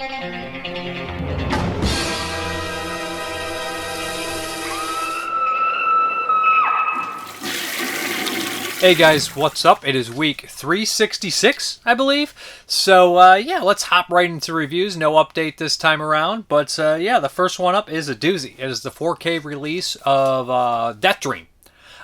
Hey guys, what's up? It is week 366, I believe. So, yeah, let's hop right into reviews. No update this time around, but yeah, the first one up is a doozy. It is the 4K release of Deathdream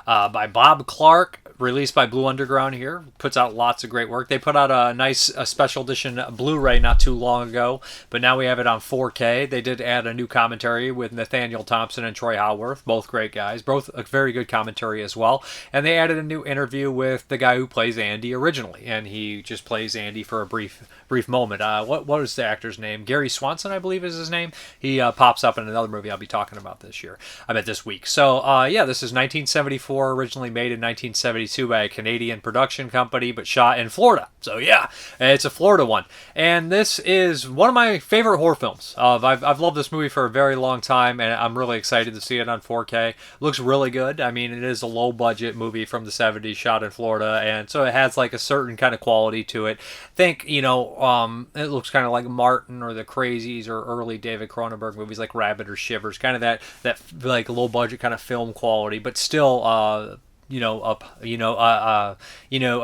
by Bob Clark, released by Blue Underground here. Puts out lots of great work. They put out a nice special edition Blu-ray not too long ago, but now we have it on 4K. They did add a new commentary with Nathaniel Thompson and Troy Howarth, both great guys, both a very good commentary as well. And they added a new interview with the guy who plays Andy originally, and he just plays Andy for a brief moment. What is the actor's name? Gary Swanson, I believe is his name. He pops up in another movie I'll be talking about this week. So, yeah, this is 1974, originally made in 1972 by a Canadian production company, but shot in Florida. So yeah, it's a Florida one. And this is one of my favorite horror films. I've loved this movie for a very long time, and I'm really excited to see it on 4K. Looks really good. I mean, it is a low-budget movie from the 70s, shot in Florida, and so it has like a certain kind of quality to it. Think, it looks kind of like Martin or The Crazies or early David Cronenberg movies like Rabbit or Shivers, kind of that like low-budget kind of film quality, but still a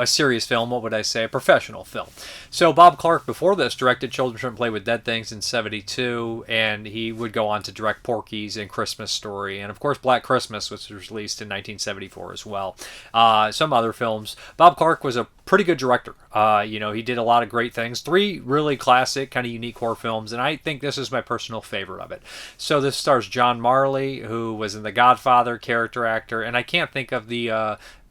serious film. What would I say? A professional film. So Bob Clark, before this, directed Children Shouldn't Play with Dead Things in 72, and he would go on to direct Porky's and Christmas Story, and of course Black Christmas, which was released in 1974 as well. Some other films. Bob Clark was a pretty good director. He did a lot of great things. 3 really classic, kind of unique horror films, and I think this is my personal favorite of it. So this stars John Marley, who was in The Godfather, character actor, and I can't think of the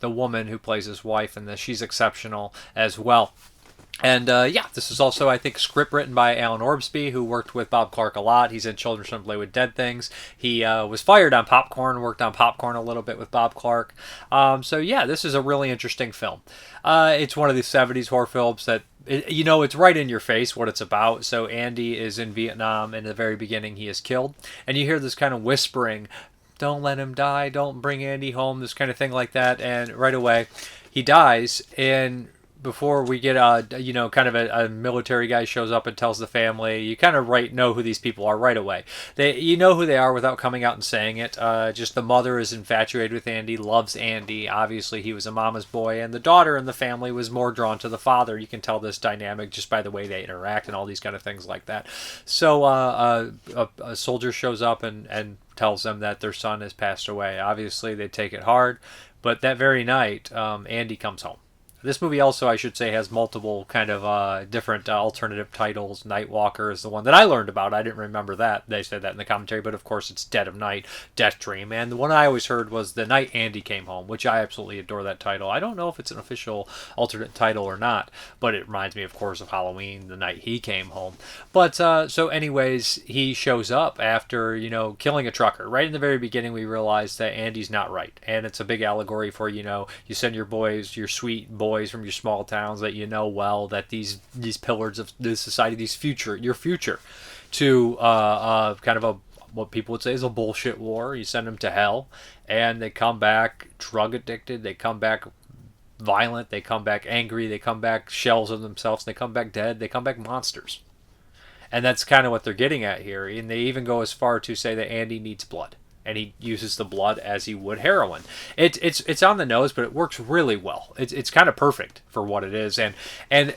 woman who plays his wife in this. She's exceptional as well. And yeah, this is also, I think, script written by Alan Orbsby, who worked with Bob Clark a lot. He's in Children Shouldn't Play with Dead Things. He was fired on Popcorn, worked on Popcorn a little bit with Bob Clark. So yeah, this is a really interesting film. It's one of the 70s horror films that, it's right in your face what it's about. So Andy is in Vietnam. In the very beginning, he is killed. And you hear this kind of whispering, don't let him die, don't bring Andy home, this kind of thing like that. And right away, he dies, and before we get kind of a military guy shows up and tells the family, you kind of know who these people are right away. You know who they are without coming out and saying it. Just the mother is infatuated with Andy, loves Andy. Obviously, he was a mama's boy, and the daughter in the family was more drawn to the father. You can tell this dynamic just by the way they interact and all these kind of things like that. So a soldier shows up and tells them that their son has passed away. Obviously, they take it hard, but that very night, Andy comes home. This movie also, I should say, has multiple kind of different alternative titles. Nightwalker is the one that I learned about. I didn't remember that. They said that in the commentary, but of course it's Dead of Night, Deathdream. And the one I always heard was The Night Andy Came Home, which I absolutely adore that title. I don't know if it's an official alternate title or not, but it reminds me, of course, of Halloween, The Night He Came Home. But so anyways, he shows up after, killing a trucker. Right in the very beginning, we realize that Andy's not right. And it's a big allegory for, you send your boys, your sweet boys from your small towns that well, that these pillars of the society, your future, to kind of what people would say is a bullshit war. You send them to hell, and they come back drug addicted. They come back violent. They come back angry. They come back shells of themselves. They come back dead. They come back monsters. And that's kind of what they're getting at here. And they even go as far to say that Andy needs blood, and he uses the blood as he would heroin. It's on the nose, but it works really well. It's kind of perfect for what it is, and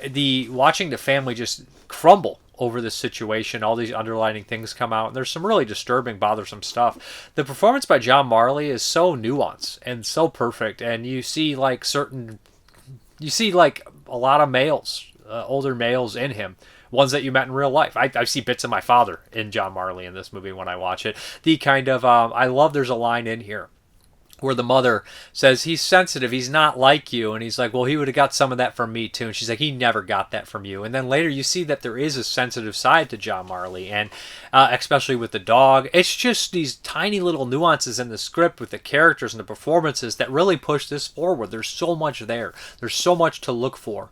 the watching the family just crumble over this situation, all these underlining things come out, and there's some really disturbing, bothersome stuff. The performance by John Marley is so nuanced and so perfect, and you see like a lot of males, older males in him. Ones that you met in real life. I see bits of my father in John Marley in this movie when I watch it. The kind of, I love there's a line in here where the mother says, he's sensitive, he's not like you. And he's like, well, he would have got some of that from me too. And she's like, he never got that from you. And then later you see that there is a sensitive side to John Marley, and especially with the dog. It's just these tiny little nuances in the script with the characters and the performances that really push this forward. There's so much there. There's so much to look for.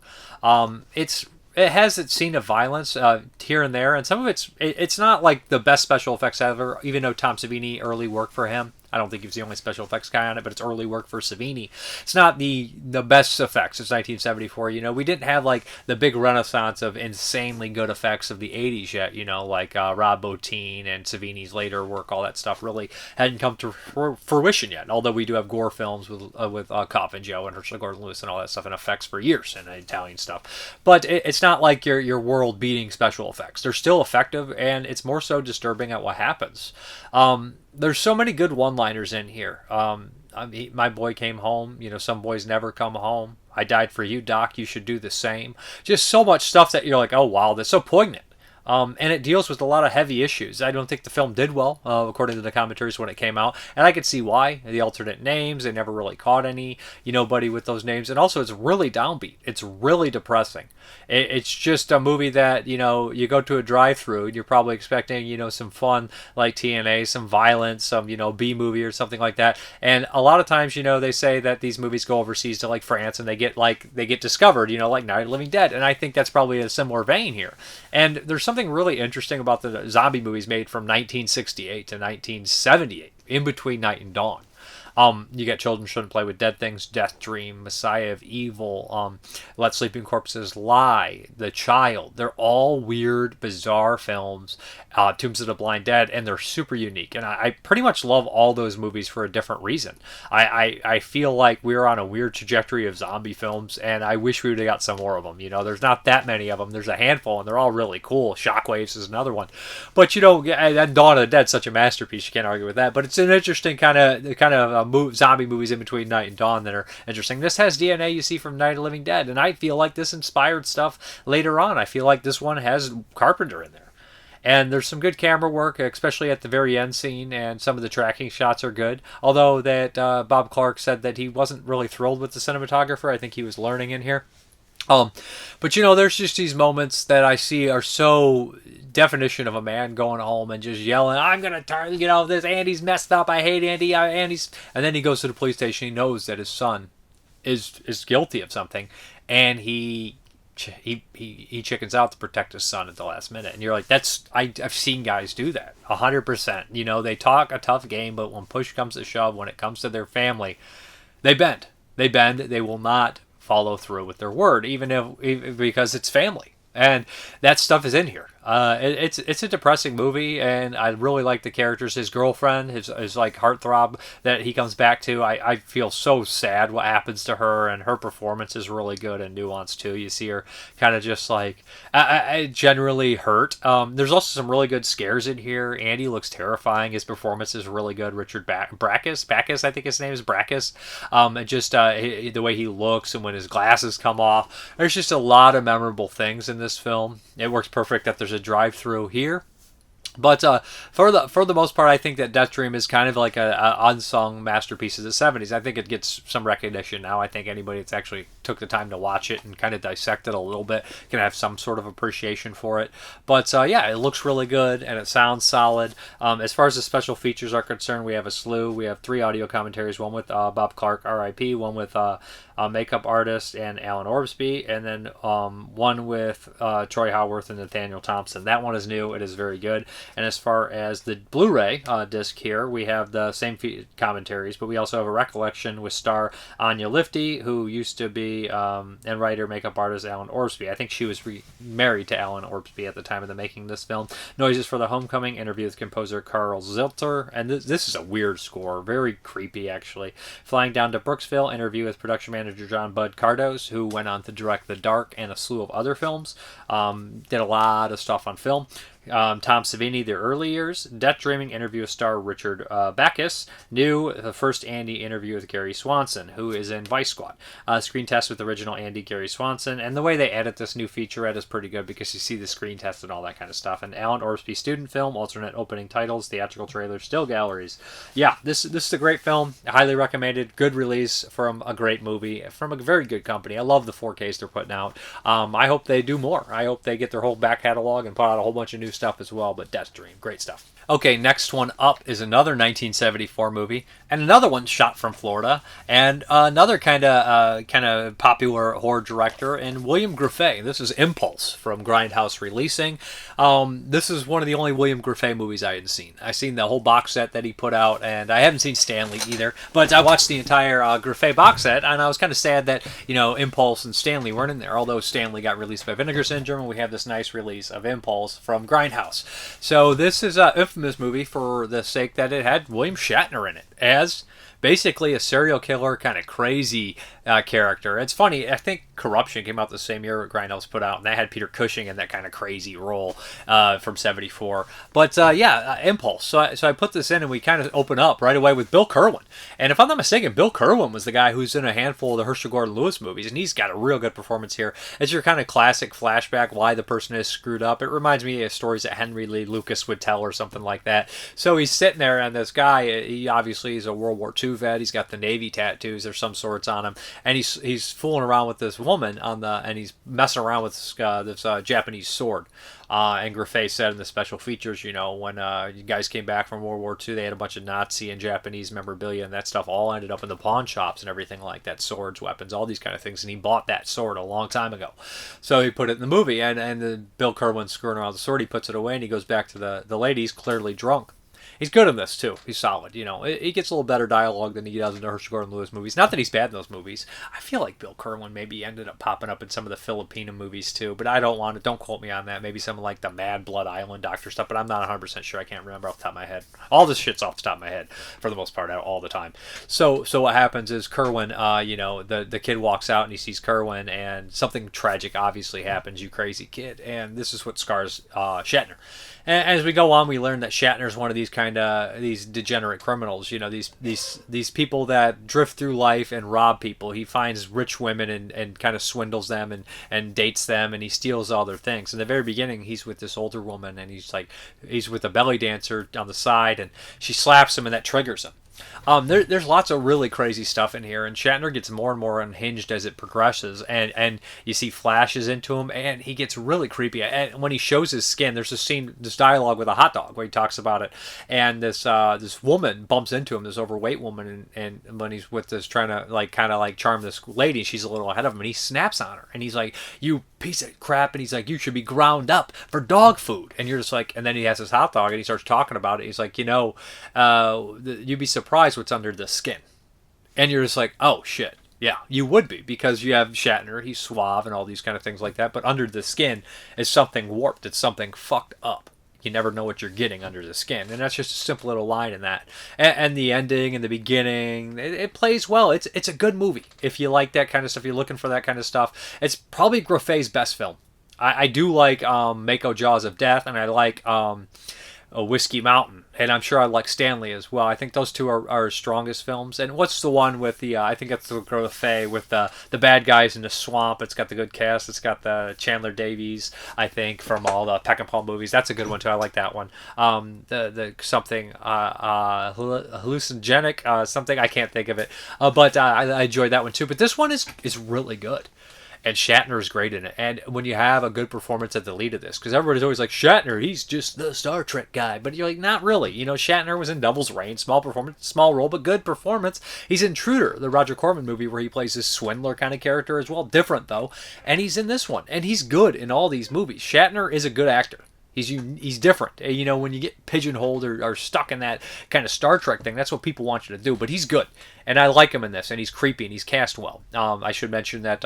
It has its scene of violence here and there, and some of it's not like the best special effects ever, even though Tom Savini early worked for him. I don't think he was the only special effects guy on it, but it's early work for Savini. It's not the best effects. It's 1974. We didn't have like the big renaissance of insanely good effects of the 80s yet. Like Rob Bottin and Savini's later work, all that stuff really hadn't come to fruition yet. Although we do have gore films with Coffin Joe and Ursula Gordon-Lewis and all that stuff, and effects for years and Italian stuff. But it's not like your world-beating special effects. They're still effective, and it's more so disturbing at what happens. There's so many good one-liners in here. My boy came home. Some boys never come home. I died for you, Doc. You should do the same. Just so much stuff that you're like, oh, wow, that's so poignant. And it deals with a lot of heavy issues. I don't think the film did well, according to the commentaries when it came out. And I could see why. The alternate names, they never really caught anybody with those names. And also, it's really downbeat. It's really depressing. It's just a movie that, you go to a drive-thru and you're probably expecting, some fun like TNA, some violence, some, B-movie or something like that. And a lot of times, they say that these movies go overseas to like France and they get discovered, like Night of the Living Dead. And I think that's probably a similar vein here. And there's something really interesting about the zombie movies made from 1968 to 1978, in between Night and Dawn. You get Children Shouldn't Play with Dead Things, Deathdream, Messiah of Evil, Let Sleeping Corpses Lie, The Child. They're all weird, bizarre films, Tombs of the Blind Dead, and they're super unique. And I pretty much love all those movies for a different reason. I feel like we're on a weird trajectory of zombie films, and I wish we would have got some more of them. There's not that many of them. There's a handful, and they're all really cool. Shockwaves is another one. But, and Dawn of the Dead, such a masterpiece. You can't argue with that. But it's an interesting kind of zombie movies in between Night and Dawn that are interesting. This has DNA you see from Night of the Living Dead, and I feel like this inspired stuff later on. I feel like this one has Carpenter in there. And there's some good camera work, especially at the very end scene, and some of the tracking shots are good. Although that Bob Clark said that he wasn't really thrilled with the cinematographer. I think he was learning in here. But there's just these moments that I see are so definition of a man going home and just yelling, I'm gonna turn, this Andy's messed up, I hate Andy, Andy's, and then he goes to the police station. He knows that his son is guilty of something, and he chickens out to protect his son at the last minute. And you're like, I've seen guys do that 100%. They talk a tough game, but when push comes to shove, when it comes to their family, they bend. They will not follow through with their word, even because it's family. And that stuff is in here. It's a depressing movie, and I really like the characters. His girlfriend, his like heartthrob that he comes back to. I feel so sad what happens to her, and her performance is really good and nuanced too. You see her kind of just like I generally hurt. There's also some really good scares in here. Andy looks terrifying. His performance is really good. Richard Backus, I think his name is Backus. And just the way he looks and when his glasses come off. There's just a lot of memorable things in this film. It works perfect that there's a drive-through here. But for the most part, I think that Deathdream is kind of like a unsung masterpiece of the 70s. I think it gets some recognition now. I think anybody that's actually took the time to watch it and kind of dissect it a little bit can have some sort of appreciation for it. But yeah, it looks really good and it sounds solid. As far as the special features are concerned, we have a slew. We have 3 audio commentaries, one with Bob Clark, R.I.P., one with a makeup artist and Alan Orbsby, and then one with Troy Howarth and Nathaniel Thompson. That one is new. It is very good. And as far as the Blu-ray disc here, we have the same commentaries, but we also have a recollection with star Anya Lifty, who used to be and writer, makeup artist Alan Orbsby. I think she was married to Alan Orbsby at the time of the making of this film. Noises for the Homecoming, interview with composer Carl Zilter, and this is a weird score, very creepy actually. Flying Down to Brooksville, interview with production manager John Bud Cardos, who went on to direct The Dark and a slew of other films. Did a lot of stuff on film. Tom Savini, The Early Years, Deathdreaming, interview with star Richard Backus, new, the first Andy interview with Gary Swanson, who is in Vice Squad, screen test with original Andy, Gary Swanson, and the way they edit this new featurette is pretty good because you see the screen test and all that kind of stuff, and Alan Orbsby student film, alternate opening titles, theatrical trailers, still galleries. Yeah, this is a great film, highly recommended, good release from a great movie, from a very good company. I love the 4Ks they're putting out. I hope they do more. I hope they get their whole back catalog and put out a whole bunch of new stuff as well, but Deathdream, great stuff. Okay, next one up is another 1974 movie, and another one shot from Florida, and another kind of popular horror director, and William Grefe. This is Impulse from Grindhouse Releasing. This is one of the only William Grefe movies I hadn't seen. I've seen the whole box set that he put out, and I haven't seen Stanley either, but I watched the entire Grefe box set, and I was kind of sad that, Impulse and Stanley weren't in there, although Stanley got released by Vinegar Syndrome, and we have this nice release of Impulse from Grindhouse. So this is infamous movie for the sake that it had William Shatner in it as basically a serial killer kind of crazy character. It's funny, I think Corruption came out the same year Grindhouse put out, and that had Peter Cushing in that kind of crazy role from 74. But Impulse. So I put this in, and we kind of open up right away with Bill Kerwin. And if I'm not mistaken, Bill Kerwin was the guy who's in a handful of the Herschel Gordon Lewis movies, and he's got a real good performance here. It's your kind of classic flashback why the person is screwed up. It reminds me of stories that Henry Lee Lucas would tell or something like that. So he's sitting there, and this guy, he obviously is a World War II vet. He's got the Navy tattoos or some sorts on him, and he's fooling around with this woman and he's messing around with this Japanese sword. And Grefe said in the special features, when you guys came back from World War II, they had a bunch of Nazi and Japanese memorabilia, and that stuff all ended up in the pawn shops and everything like that, swords, weapons, all these kind of things, and he bought that sword a long time ago. So he put it in the movie, and the Bill Kerwin's screwing around with the sword, he puts it away, and he goes back to the lady. He's clearly drunk. He's good in this, too. He's solid. He gets a little better dialogue than he does in the Herschel Gordon Lewis movies. Not that he's bad in those movies. I feel like Bill Kerwin maybe ended up popping up in some of the Filipino movies, too. But I don't quote me on that. Maybe something like the Mad Blood Island Doctor stuff, but I'm not 100% sure. I can't remember off the top of my head. All this shit's off the top of my head, for the most part, all the time. So what happens is Kerwin, the kid walks out and he sees Kerwin, and something tragic obviously happens, you crazy kid. And this is what scars Shatner. And as we go on, we learn that Shatner's one of these degenerate criminals. These people that drift through life and rob people. He finds rich women and kind of swindles them and dates them, and he steals all their things. In the very beginning, he's with this older woman, and he's with a belly dancer on the side, and she slaps him, and that triggers him. There's lots of really crazy stuff in here, and Shatner gets more and more unhinged as it progresses, and you see flashes into him, and he gets really creepy. And when he shows his skin, there's this dialogue with a hot dog where he talks about it, and this woman bumps into him, this overweight woman, and when he's with this trying to charm this lady, she's a little ahead of him, and he snaps on her, and he's like, "You piece of crap," and he's like, "You should be ground up for dog food," and you're just like, and then he has this hot dog, and he starts talking about it. He's like, you'd be surprised what's under the skin. And you're just like, oh shit. Yeah, you would be, because you have Shatner, he's suave and all these kind of things like that, but under the skin is something warped, it's something fucked up. You never know what you're getting under the skin, and that's just a simple little line in that. And the ending and the beginning, it plays well. It's a good movie if you like that kind of stuff, you're looking for that kind of stuff. It's probably Greffe's best film. I do like Mako Jaws of Death, and I like Whiskey Mountain, and I'm sure I like Stanley as well. I think those two are his strongest films. And what's the one with the I think it's the Grefe with the bad guys in the swamp? It's got the good cast. It's got the Chandler Davies, I think, from all the Peck and Paul movies. That's a good one too. I like that one. The something hallucinogenic, something, I can't think of it, but I enjoyed that one too. But this one is really good. And Shatner is great in it. And when you have a good performance at the lead of this, because everybody's always like, Shatner, he's just the Star Trek guy. But you're like, not really. Shatner was in Devil's Reign, small performance, small role, but good performance. He's in Intruder, the Roger Corman movie, where he plays this swindler kind of character as well. Different, though. And he's in this one. And he's good in all these movies. Shatner is a good actor. He's different. When you get pigeonholed or stuck in that kind of Star Trek thing, that's what people want you to do. But he's good. And I like him in this, and he's creepy, and he's cast well. I should mention that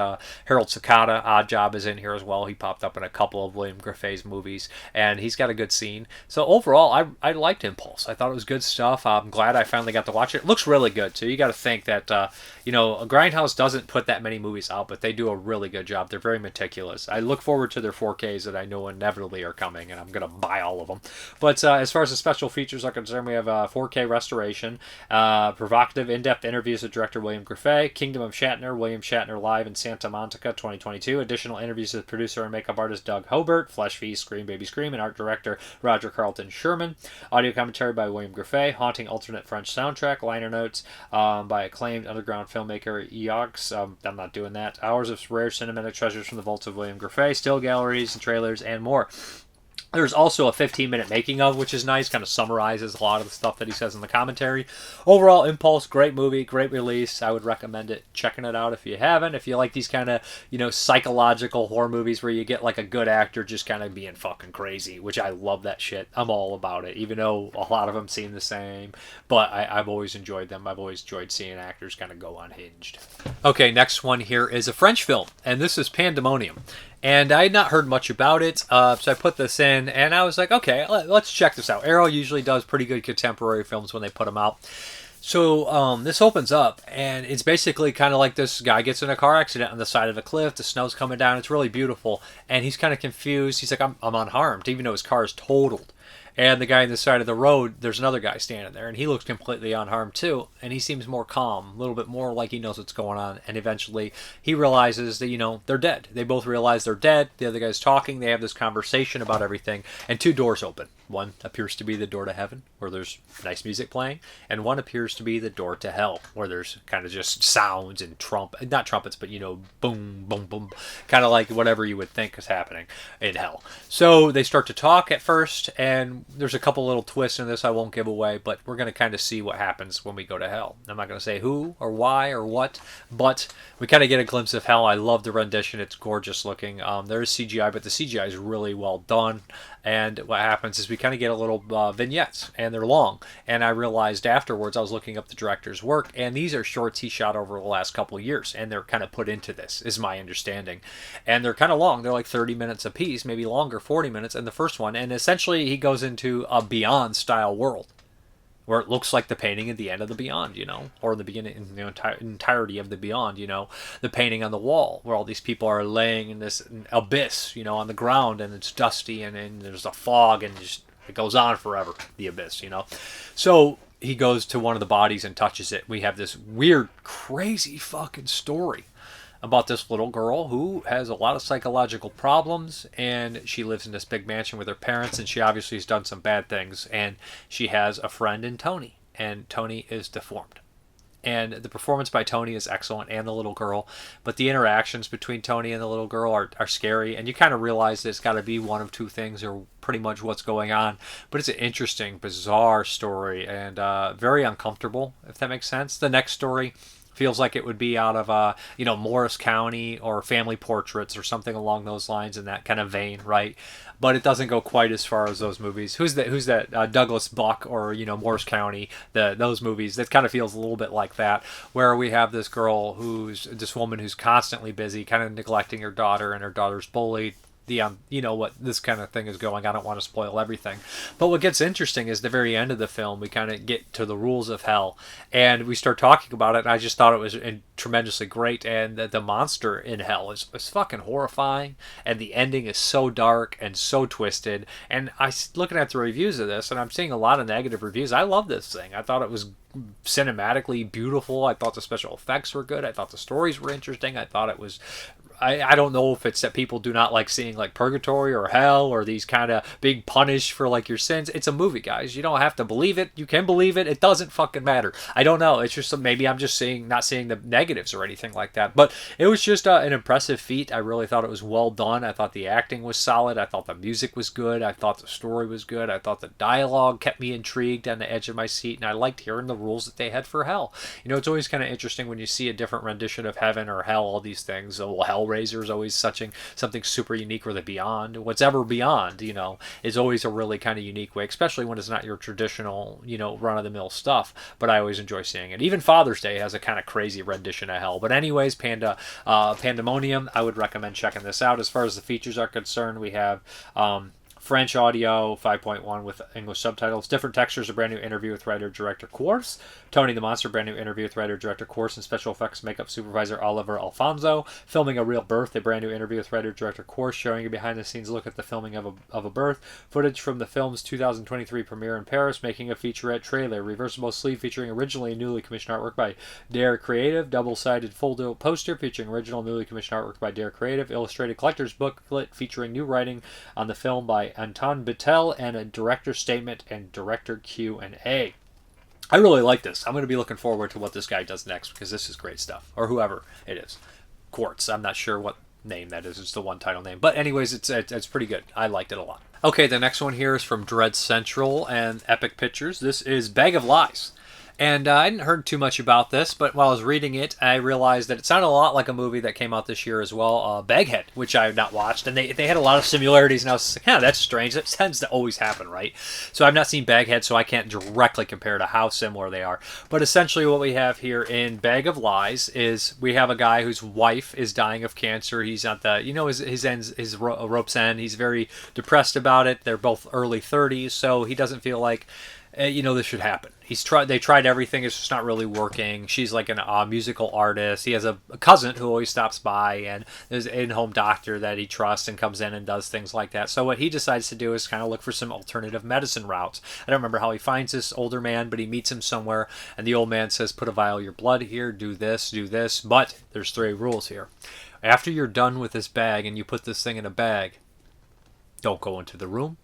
Harold Sakata, Odd Job, is in here as well. He popped up in a couple of William Greffe's movies, and he's got a good scene. So overall, I liked Impulse. I thought it was good stuff. I'm glad I finally got to watch it. It looks really good, too. You got to think that, Grindhouse doesn't put that many movies out, but they do a really good job. They're very meticulous. I look forward to their 4Ks that I know inevitably are coming, and I'm going to buy all of them. But as far as the special features are concerned, we have a 4K restoration, provocative, in-depth interviews with director William Grefe, Kingdom of Shatner, William Shatner Live in Santa Monica 2022, additional interviews with producer and makeup artist Doug Hobart, Flesh Feast, Scream Baby Scream, and art director Roger Carlton Sherman, audio commentary by William Grefe, haunting alternate French soundtrack, liner notes by acclaimed underground filmmaker Eox, I'm not doing that, hours of rare cinematic treasures from the vaults of William Grefe, still galleries and trailers, and more. There's also a 15-minute making of, which is nice, kind of summarizes a lot of the stuff that he says in the commentary. Overall, Impulse, great movie, great release. I would recommend it, checking it out if you haven't. If you like these kind of, psychological horror movies where you get like a good actor just kind of being fucking crazy, which I love that shit. I'm all about it, even though a lot of them seem the same. But I've always enjoyed them. I've always enjoyed seeing actors kind of go unhinged. Okay, next one here is a French film, and this is Pandemonium. And I had not heard much about it, so I put this in, and I was like, okay, let's check this out. Arrow usually does pretty good contemporary films when they put them out. So this opens up, and it's basically kind of like this guy gets in a car accident on the side of a cliff. The snow's coming down. It's really beautiful, and he's kind of confused. He's like, I'm unharmed, even though his car is totaled. And the guy on the side of the road, there's another guy standing there, and he looks completely unharmed too. And he seems more calm, a little bit more like he knows what's going on. And eventually, he realizes that, they're dead. They both realize they're dead. The other guy's talking. They have this conversation about everything. And two doors open. One appears to be the door to heaven, where there's nice music playing. And one appears to be the door to hell, where there's kind of just sounds and not trumpets, but, boom, boom, boom. Kind of like whatever you would think is happening in hell. So they start to talk at first, and there's a couple little twists in this I won't give away, but we're going to kind of see what happens when we go to hell. I'm not going to say who or why or what, but we kind of get a glimpse of hell. I love the rendition. It's gorgeous looking. There's CGI, but the CGI is really well done. And what happens is we kind of get a little vignettes, and they're long. And I realized afterwards, I was looking up the director's work, and these are shorts he shot over the last couple of years, and they're kind of put into this, is my understanding. And they're kind of long. They're like 30 minutes a piece, maybe longer, 40 minutes in the first one. And essentially, he goes into a Beyond-style world, where it looks like the painting at the end of the Beyond, or in the beginning, in the entirety of the Beyond, the painting on the wall, where all these people are laying in this abyss, on the ground, and it's dusty, and there's a fog, and it goes on forever, the abyss, So he goes to one of the bodies and touches it. We have this weird, crazy fucking story about this little girl who has a lot of psychological problems, and she lives in this big mansion with her parents, and she obviously has done some bad things, and she has a friend in Tony, and Tony is deformed. And the performance by Tony is excellent, and the little girl, but the interactions between Tony and the little girl are scary, and you kind of realize that it's got to be one of two things, or pretty much what's going on. But it's an interesting, bizarre story, and very uncomfortable, if that makes sense. The next story feels like it would be out of Morris County or Family Portraits or something along those lines, in that kind of vein, right? But it doesn't go quite as far as those movies. Who's that? Douglas Buck or Morris County? Those movies. That kind of feels a little bit like that, where we have this woman who's constantly busy, kind of neglecting her daughter, and her daughter's bullied. What this kind of thing is going. I don't want to spoil everything, but what gets interesting is the very end of the film. We kind of get to the rules of hell, and we start talking about it. And I just thought it was tremendously great, and the monster in hell is fucking horrifying, and the ending is so dark and so twisted. And I looking at the reviews of this, and I'm seeing a lot of negative reviews. I love this thing. I thought it was cinematically beautiful. I thought the special effects were good. I thought the stories were interesting. I thought it was. I don't know if it's that people do not like seeing like purgatory or hell or these kind of big punish for like your sins. It's a movie, guys. You don't have to believe it. You can believe it. It doesn't fucking matter. I don't know. It's just maybe I'm just not seeing the negatives or anything like that. But it was just an impressive feat. I really thought it was well done. I thought the acting was solid. I thought the music was good. I thought the story was good. I thought the dialogue kept me intrigued on the edge of my seat, and I liked hearing the rules that they had for hell. It's always kind of interesting when you see a different rendition of heaven or hell, all these things. Oh, Hellraiser is always something super unique, or the Beyond. What's ever beyond, is always a really kind of unique way, especially when it's not your traditional, run-of-the-mill stuff. But I always enjoy seeing it. Even Father's Day has a kind of crazy rendition of hell. But anyways, Pandemonium, I would recommend checking this out. As far as the features are concerned, we have French audio 5.1 with English subtitles. Different Textures, a brand new interview with writer-director Quarxx. Tony the Monster, brand new interview with writer-director Quarxx and special effects makeup supervisor Oliver Alfonso. Filming a Real Birth, a brand new interview with writer-director Quarxx, showing a behind-the-scenes look at the filming of a birth. Footage from the film's 2023 premiere in Paris, making a featurette trailer. Reversible sleeve featuring originally newly commissioned artwork by Dare Creative. Double-sided full poster featuring original newly commissioned artwork by Dare Creative. Illustrated collector's booklet featuring new writing on the film by Anton Bittel, and a director's statement and director Q&A. I really like this. I'm going to be looking forward to what this guy does next, because this is great stuff. Or whoever it is. Quarxx. I'm not sure what name, that is. It's the one title name. But anyways, it's pretty good. I liked it a lot. Okay, the next one here is from Dread Central and Epic Pictures. This is Bag of Lies. And I hadn't heard too much about this, but while I was reading it, I realized that it sounded a lot like a movie that came out this year as well, Baghead, which I have not watched. And they had a lot of similarities, and I was like, yeah, that's strange. That tends to always happen, right? So I've not seen Baghead, so I can't directly compare to how similar they are. But essentially what we have here in Bag of Lies is we have a guy whose wife is dying of cancer. He's at the, his rope's end. He's very depressed about it. They're both early 30s, so he doesn't feel like this should happen. They tried everything. It's just not really working. She's like a musical artist. He has a cousin who always stops by, and there's an in-home doctor that he trusts and comes in and does things like that. So what he decides to do is kind of look for some alternative medicine routes. I don't remember how he finds this older man, but he meets him somewhere, and the old man says, put a vial of your blood here, do this, but there's 3 rules here. After you're done with this bag and you put this thing in a bag, don't go into the room,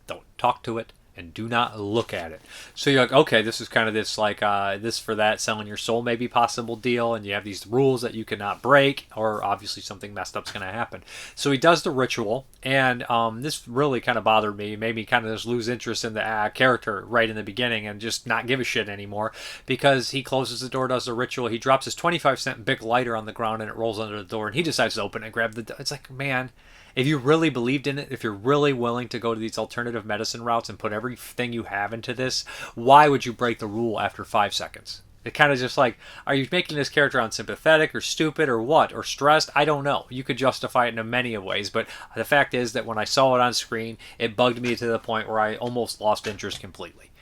don't talk to it, and do not look at it. So you're like, okay, this is kind of this like this for that, selling your soul maybe possible deal, and you have these rules that you cannot break, or obviously something messed up's going to happen. So he does the ritual, and this really kind of bothered me. It made me kind of just lose interest in the character right in the beginning and just not give a shit anymore, because he closes the door, does the ritual, he drops his 25-cent Bic lighter on the ground, and it rolls under the door, and he decides to open it and grab the door. It's like, man, if you really believed in it, if you're really willing to go to these alternative medicine routes and put everything you have into this, why would you break the rule after 5 seconds? It kind of just like, are you making this character unsympathetic or stupid or what? Or stressed? I don't know. You could justify it in many ways, but the fact is that when I saw it on screen, it bugged me to the point where I almost lost interest completely.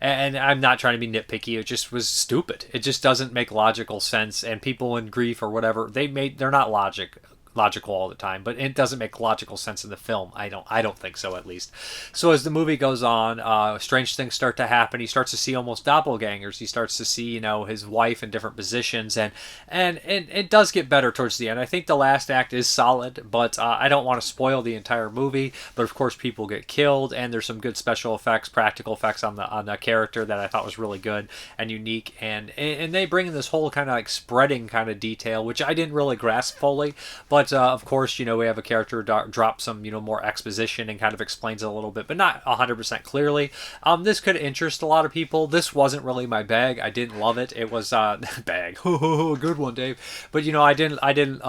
And I'm not trying to be nitpicky. It just was stupid. It just doesn't make logical sense. And people in Grefe or whatever, they're not logical all the time, but it doesn't make logical sense in the film. I don't think so, at least. So as the movie goes on, strange things start to happen. He starts to see almost doppelgangers. He starts to see, his wife in different positions, and it does get better towards the end. I think the last act is solid, but I don't want to spoil the entire movie. But of course, people get killed, and there's some good special effects, practical effects on the character that I thought was really good and unique, and they bring in this whole kind of like spreading kind of detail, which I didn't really grasp fully, but of course, we have a character drop some, more exposition and kind of explains it a little bit, but not 100% clearly. This could interest a lot of people. This wasn't really my bag. I didn't love it. It was bag. Good one, Dave. But I didn't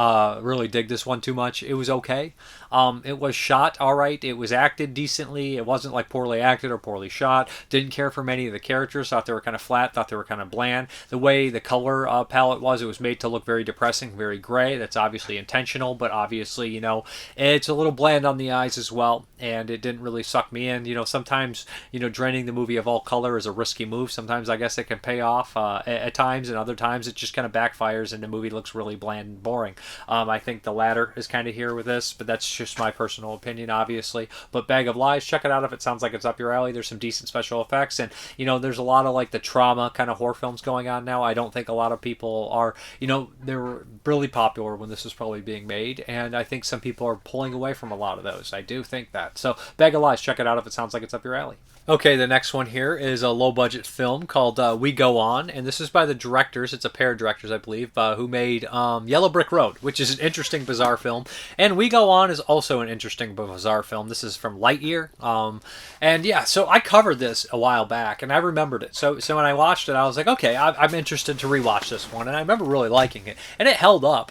really dig this one too much. It was okay. It was shot all right. It was acted decently. It wasn't like poorly acted or poorly shot. Didn't care for many of the characters. Thought they were kind of flat. Thought they were kind of bland. The way the color palette was, it was made to look very depressing, very gray. That's obviously intentional, but obviously, it's a little bland on the eyes as well, and it didn't really suck me in. Sometimes, draining the movie of all color is a risky move. Sometimes I guess it can pay off at times, and other times it just kind of backfires and the movie looks really bland and boring. I think the latter is kind of here with this, but that's just my personal opinion, obviously. But Bag of Lies, check it out if it sounds like it's up your alley. There's some decent special effects, and there's a lot of like the trauma kind of horror films going on now. I don't think a lot of people are, they were really popular when this was probably being made, and I think some people are pulling away from a lot of those. I do think that. So Bag of Lies, check it out if it sounds like it's up your alley. Okay, the next one here is a low-budget film called We Go On, and this is by the directors, it's a pair of directors, I believe, who made Yellow Brick Road, which is an interesting, bizarre film, and We Go On is also an interesting, bizarre film. This is from Lightyear, and yeah, so I covered this a while back, and I remembered it, so when I watched it, I was like, okay, I'm interested to rewatch this one, and I remember really liking it, and it held up,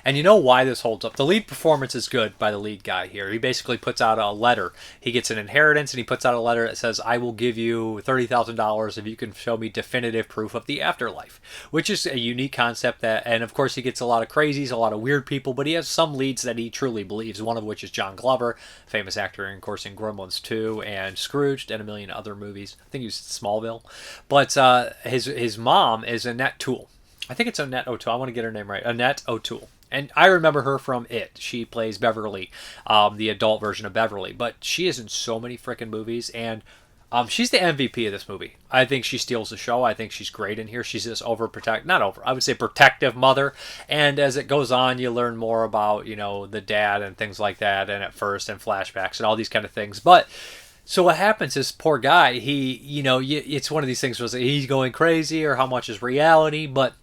and you know why this holds up? The lead performance is good by the lead guy here. He basically puts out a letter. He gets an inheritance, and he puts out a letter that says, I will give you $30,000 if you can show me definitive proof of the afterlife, which is a unique concept. And of course he gets a lot of crazies, a lot of weird people, but he has some leads that he truly believes, one of which is John Glover, famous actor, of course, in Gremlins 2 and Scrooged and a million other movies. I think he was Smallville. But his mom is Annette Toole. I think it's Annette O'Toole. I want to get her name right. Annette O'Toole. And I remember her from It. She plays Beverly, the adult version of Beverly. But she is in so many freaking movies, and she's the MVP of this movie. I think she steals the show. I think she's great in here. She's this I would say protective mother. And as it goes on, you learn more about, the dad and things like that, and at first, and flashbacks and all these kind of things. But so what happens is, poor guy, he, it's one of these things where he's going crazy, or how much is reality. But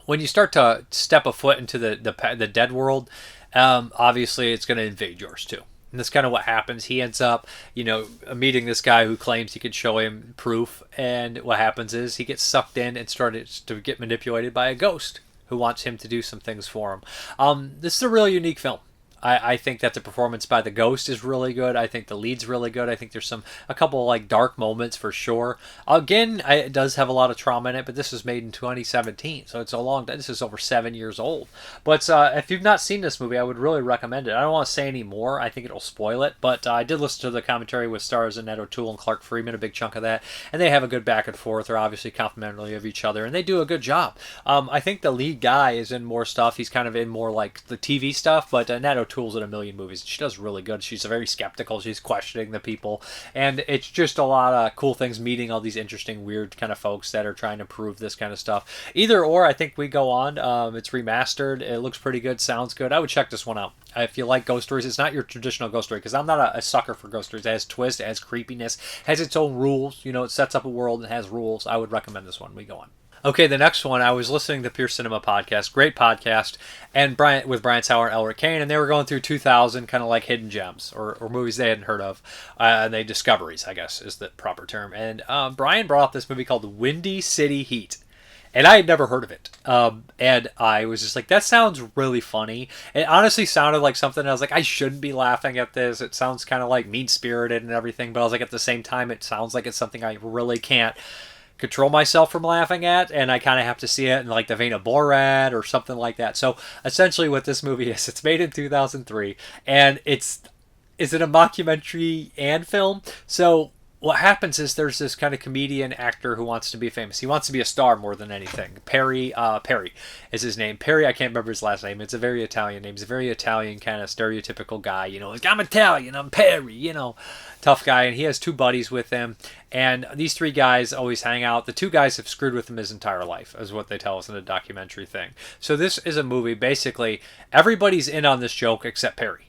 when you start to step a foot into the dead world, Obviously it's going to invade yours too. And that's kind of what happens. He ends up, meeting this guy who claims he can show him proof. And what happens is he gets sucked in and starts to get manipulated by a ghost who wants him to do some things for him. This is a really unique film. I think that the performance by the ghost is really good. I think the lead's really good. I think there's a couple like dark moments for sure. Again, it does have a lot of trauma in it, but this was made in 2017, so it's a long time. This is over 7 years old. But if you've not seen this movie, I would really recommend it. I don't want to say any more. I think it'll spoil it, but I did listen to the commentary with stars Annette O'Toole and Clark Freeman, a big chunk of that, and they have a good back and forth. They're obviously complimentary of each other, and they do a good job. I think the lead guy is in more stuff. He's kind of in more like the TV stuff, but Annette O'Toole's in a million movies. She does really good. She's very skeptical. She's questioning the people, and it's just a lot of cool things, meeting all these interesting, weird kind of folks that are trying to prove this kind of stuff. Either or, I think we go on. It's remastered. It looks pretty good. Sounds good. I would check this one out. If you like ghost stories, it's not your traditional ghost story, because I'm not a sucker for ghost stories. It has twist, it has creepiness, has its own rules. It sets up a world and has rules. I would recommend this one. We go on. Okay, the next one, I was listening to Pure Cinema Podcast, great podcast, and Brian Sauer and Elric Kane, and they were going through 2000 kind of like hidden gems or movies they hadn't heard of, and they discoveries, I guess is the proper term. And Brian brought up this movie called Windy City Heat. And I had never heard of it. And I was just like, that sounds really funny. It honestly sounded like something I was like, I shouldn't be laughing at this. It sounds kind of like mean-spirited and everything. But I was like, at the same time, it sounds like it's something I really can't control myself from laughing at. And I kind of have to see it in like the vein of Borat or something like that. So essentially what this movie is, it's made in 2003. And is it a mockumentary and film? So what happens is there's this kind of comedian actor who wants to be famous. He wants to be a star more than anything. Perry is his name. Perry, I can't remember his last name. It's a very Italian name. He's a very Italian kind of stereotypical guy. Like, I'm Italian, I'm Perry, tough guy. And he has two buddies with him. And these three guys always hang out. The two guys have screwed with him his entire life, is what they tell us in the documentary thing. So this is a movie, basically, everybody's in on this joke except Perry.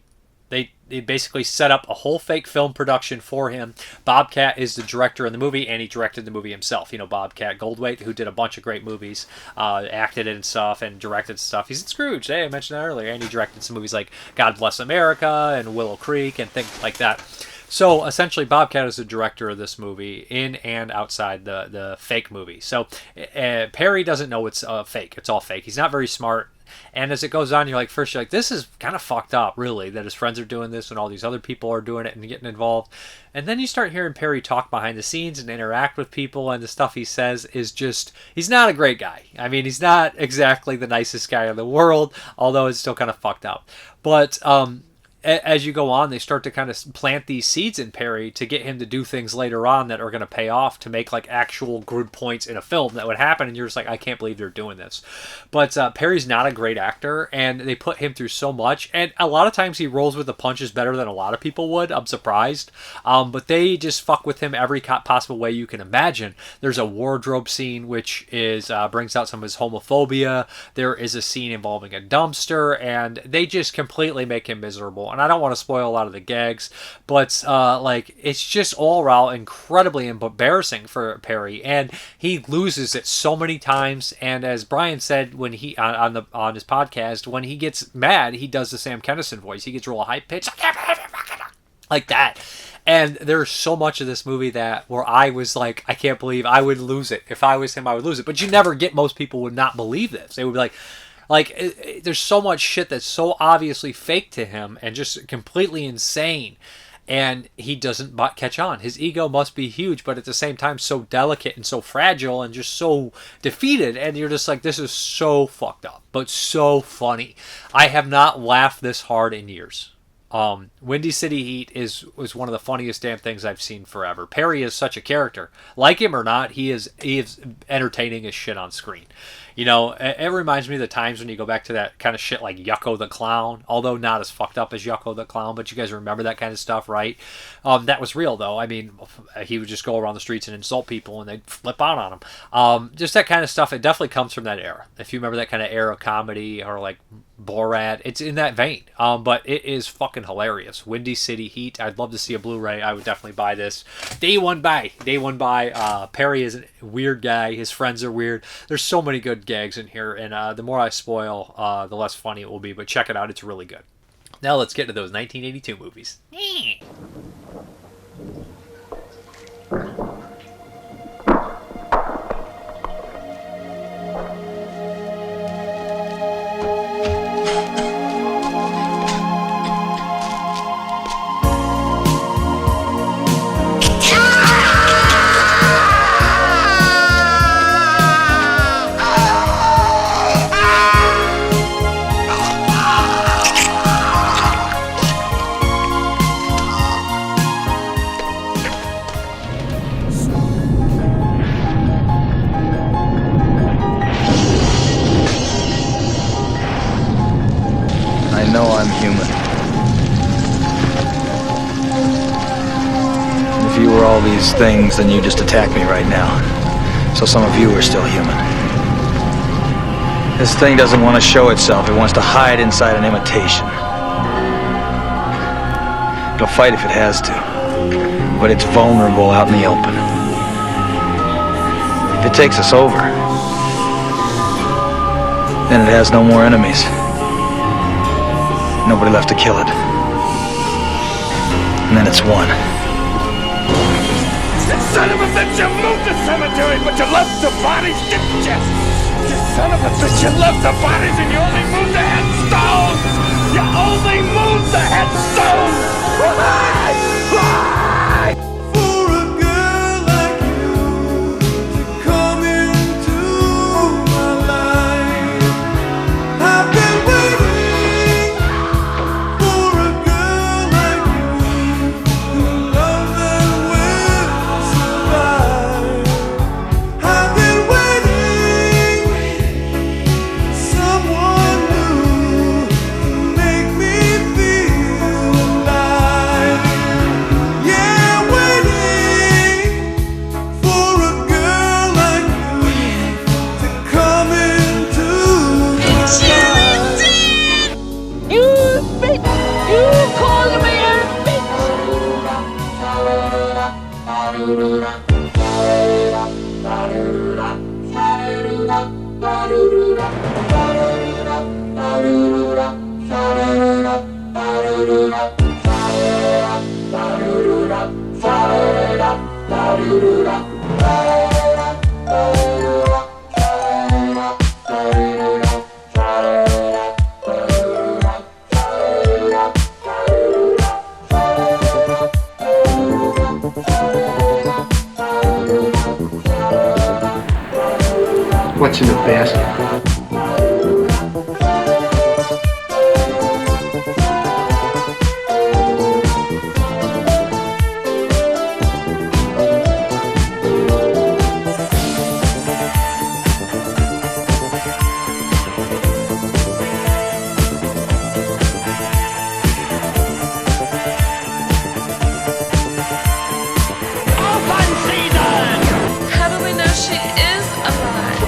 They basically set up a whole fake film production for him. Bobcat is the director in the movie, and he directed the movie himself. Bobcat Goldthwait, who did a bunch of great movies, acted in stuff and directed stuff. He's in Scrooge. Hey, I mentioned that earlier. And he directed some movies like God Bless America and Willow Creek and things like that. So essentially, Bobcat is the director of this movie in and outside the fake movie. So Perry doesn't know it's fake. It's all fake. He's not very smart. And as it goes on, you're like, this is kind of fucked up, really, that his friends are doing this and all these other people are doing it and getting involved. And then you start hearing Perry talk behind the scenes and interact with people, and the stuff he says is just, he's not a great guy. I mean, he's not exactly the nicest guy in the world, although it's still kind of fucked up. But as you go on, they start to kind of plant these seeds in Perry to get him to do things later on that are going to pay off to make like actual good points in a film that would happen. And you're just like, I can't believe they're doing this. But Perry's not a great actor, and they put him through so much. And a lot of times he rolls with the punches better than a lot of people would. I'm surprised. But they just fuck with him every possible way you can imagine. There's a wardrobe scene which is brings out some of his homophobia. There is a scene involving a dumpster, and they just completely make him miserable. And I don't want to spoil a lot of the gags, but it's just all around incredibly embarrassing for Perry, and he loses it so many times. And as Brian said when he on his podcast, when he gets mad, he does the Sam Kinison voice. He gets real high pitched, like that. And there's so much of this movie where I was like, I can't believe I would lose it. If I was him, I would lose it. But you never get, most people would not believe this. They would be like, there's so much shit that's so obviously fake to him and just completely insane. And he doesn't catch on. His ego must be huge, but at the same time so delicate and so fragile and just so defeated. And you're just like, this is so fucked up, but so funny. I have not laughed this hard in years. Windy City Heat was one of the funniest damn things I've seen forever. Perry is such a character. Like him or not, he is entertaining as shit on screen. It reminds me of the times when you go back to that kind of shit like Yucko the Clown, although not as fucked up as Yucko the Clown, but you guys remember that kind of stuff, right? That was real, though. I mean, he would just go around the streets and insult people, and they'd flip out on him. Just that kind of stuff, it definitely comes from that era. If you remember that kind of era of comedy, or like Borat, it's in that vein. But it is fucking hilarious. Windy City Heat, I'd love to see a Blu-ray. I would definitely buy this. Day one buy. Perry is a weird guy. His friends are weird. There's so many good gags in here, and the more I spoil, the less funny it will be. But check it out. It's really good. Now let's get to those 1982 movies. I know I'm human. If you were all these things, then you just attack me right now. So some of you are still human. This thing doesn't want to show itself. It wants to hide inside an imitation. It'll fight if it has to. But it's vulnerable out in the open. If it takes us over, then it has no more enemies. Nobody left to kill it. And then it's won. You son of a bitch, you moved the cemetery, but you left the bodies, didn't you? You son of a bitch, you left the bodies and you only moved the headstones! You only moved the headstones! Why? Why? For a girl like you to come into my life, I've been waiting for a girl like you who loves and will survive. I've been waiting for someone new to make me feel alive. Yeah, waiting for a girl like you to come into my life. You bitch! You calling me a bitch! What's in the basket? Open season! How do we know she is alive?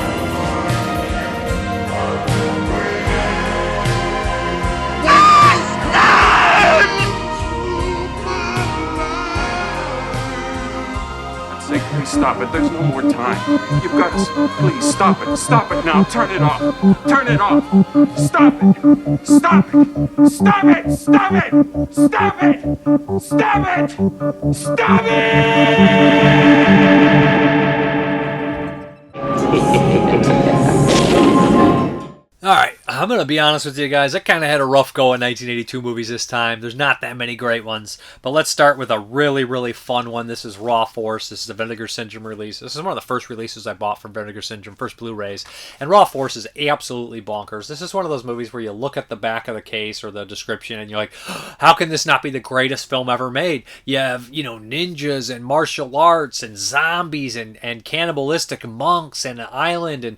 Say, please stop it. There's no more time. You've got to. Please stop it. Stop it now. Turn it off. Turn it off. Stop it. Stop it. Stop it. Stop it. Stop it. Stop it. Stop All right, I'm going to be honest with you guys. I kind of had a rough go at 1982 movies this time. There's not that many great ones. But let's start with a really, really fun one. This is Raw Force. This is a Vinegar Syndrome release. This is one of the first releases I bought from Vinegar Syndrome, first Blu-rays. And Raw Force is absolutely bonkers. This is one of those movies where you look at the back of the case or the description and you're like, how can this not be the greatest film ever made? You have, ninjas and martial arts and zombies and cannibalistic monks and an island and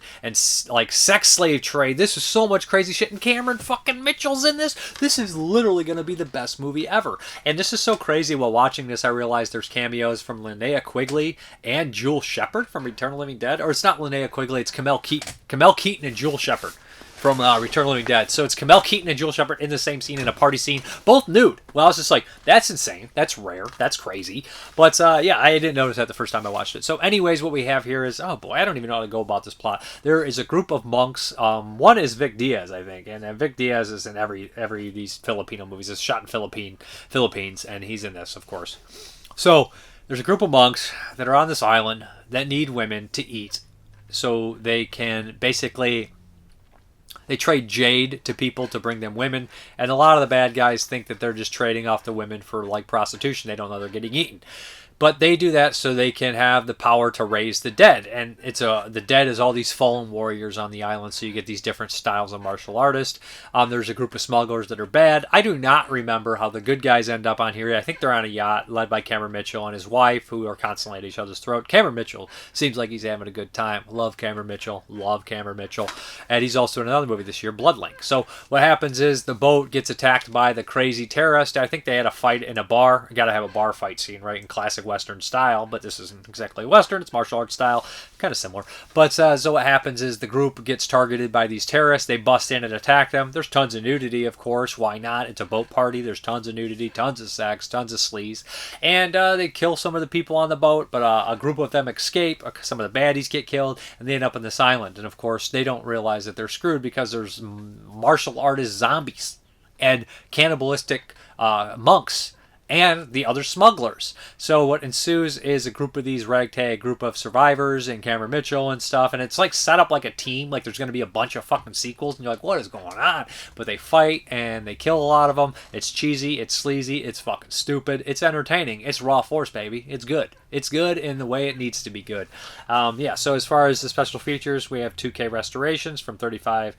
like sex slave trade. This is so much crazy shit, and Cameron fucking Mitchell's in this. This is literally going to be the best movie ever. And this is so crazy. While watching this, I realized there's cameos from Linnea Quigley and Jewel Shepard from Return of the Living Dead. Or it's not Linnea Quigley, it's Kamel Keaton. Kamel Keaton and Jewel Shepard. from Return of the Living Dead. So it's Kamel Keaton and Joel Shepard in the same scene, in a party scene, both nude. Well, I was just like, that's insane. That's rare. That's crazy. But yeah, I didn't notice that the first time I watched it. So anyways, what we have here is, oh boy, I don't even know how to go about this plot. There is a group of monks. One is Vic Diaz, I think. And Vic Diaz is in every of these Filipino movies. It's shot in Philippines, and he's in this, of course. So there's a group of monks that are on this island that need women to eat. So they can basically... They trade jade to people to bring them women, and a lot of the bad guys think that they're just trading off the women for like prostitution. They don't know they're getting eaten. But they do that so they can have the power to raise the dead. And the dead is all these fallen warriors on the island, so you get these different styles of martial artists. There's a group of smugglers that are bad. I do not remember how the good guys end up on here. I think they're on a yacht led by Cameron Mitchell and his wife, who are constantly at each other's throat. Cameron Mitchell seems like he's having a good time. Love Cameron Mitchell. And he's also in another movie this year, Bloodlink. So what happens is the boat gets attacked by the crazy terrorist. I think they had a fight in a bar. You got to have a bar fight scene, right, in classic Western style, but this isn't exactly Western, it's martial arts style, kind of similar. But so what happens is the group gets targeted by these terrorists. They bust in and attack them. There's tons of nudity, of course. Why not? It's a boat party. There's tons of nudity, tons of sex, tons of sleaze. And they kill some of the people on the boat, but a group of them escape. Some of the baddies get killed, and they end up on this island. And of course, they don't realize that they're screwed because there's martial artist zombies and cannibalistic monks and the other smugglers. So what ensues is a group of these ragtag group of survivors and Cameron Mitchell and stuff, and it's like set up like a team, like there's going to be a bunch of fucking sequels, and you're like, what is going on? But they fight, and they kill a lot of them. It's cheesy, it's sleazy, it's fucking stupid, it's entertaining, it's raw force, baby. It's good. It's good in the way it needs to be good. Yeah, so as far as the special features, we have 2K restorations from 35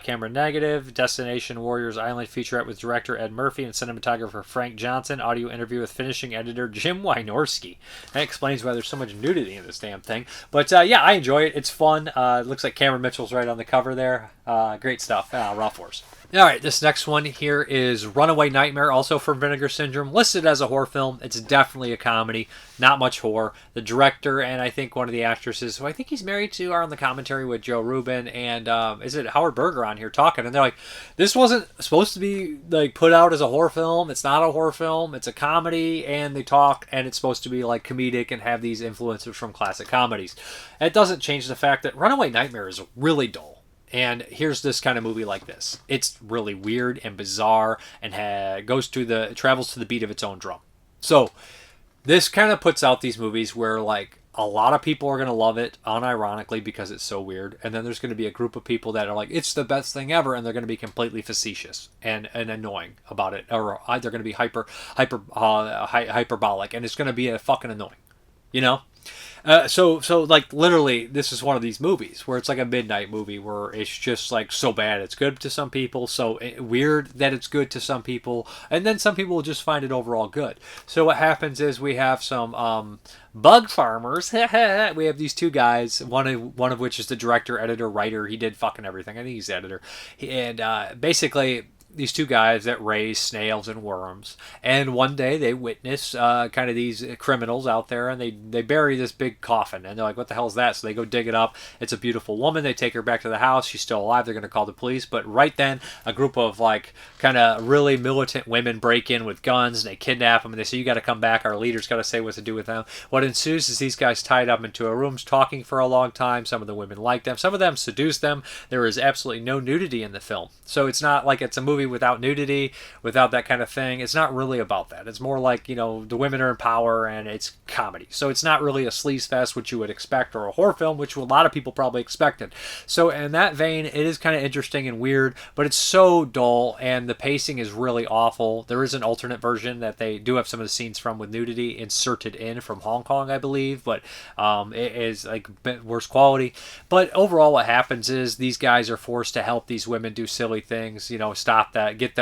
camera negative, Destination Warriors Island featurette with director Ed Murphy and cinematographer Frank Johnson, audio interview with finishing editor Jim Wynorski. That explains why there's so much nudity in this damn thing. But yeah, I enjoy it. It's fun. It looks like Cameron Mitchell's right on the cover there. Great stuff. Raw force. All right, this next one here is Runaway Nightmare, also from Vinegar Syndrome, listed as a horror film. It's definitely a comedy, not much horror. The director and I think one of the actresses, who I think he's married to, are on the commentary with Joe Rubin and is it Howard Berger on here talking, and they're like, this wasn't supposed to be like put out as a horror film. It's not a horror film. It's a comedy, and they talk, and it's supposed to be like comedic and have these influences from classic comedies. It doesn't change the fact that Runaway Nightmare is really dull. And here's this kind of movie like this. It's really weird and bizarre and travels to the beat of its own drum. So this kind of puts out these movies where like a lot of people are going to love it unironically because it's so weird. And then there's going to be a group of people that are like, it's the best thing ever. And they're going to be completely facetious and annoying about it. Or they're going to be hyperbolic. And it's going to be fucking annoying. You know? So like literally this is one of these movies where it's like a midnight movie where it's just like so bad it's good to some people, so weird that it's good to some people, and then some people will just find it overall good. So what happens is we have some bug farmers. We have these two guys, one of which is the director, editor, writer. He did fucking everything. I think he's the editor. And basically these two guys that raise snails and worms, and one day they witness kind of these criminals out there, and they bury this big coffin, and they're like, what the hell is that? So they go dig it up. It's a beautiful woman. They take her back to the house. She's still alive. They're going to call the police, but right then a group of like kind of really militant women break in with guns, and they kidnap them, and they say, you got to come back. Our leader's got to say what to do with them. What ensues is these guys tied up into a room talking for a long time. Some of the women like them. Some of them seduce them. There is absolutely no nudity in the film, so it's not like it's a movie without nudity, without that kind of thing. It's not really about that. It's more like, you know, the women are in power and it's comedy. So it's not really a sleaze fest, which you would expect, or a horror film, which a lot of people probably expected. So in that vein, it is kind of interesting and weird, but it's so dull and the pacing is really awful. There is an alternate version that they do have some of the scenes from with nudity inserted in from Hong Kong, I believe, but it is like worse quality. But overall what happens is these guys are forced to help these women do silly things, you know, stop get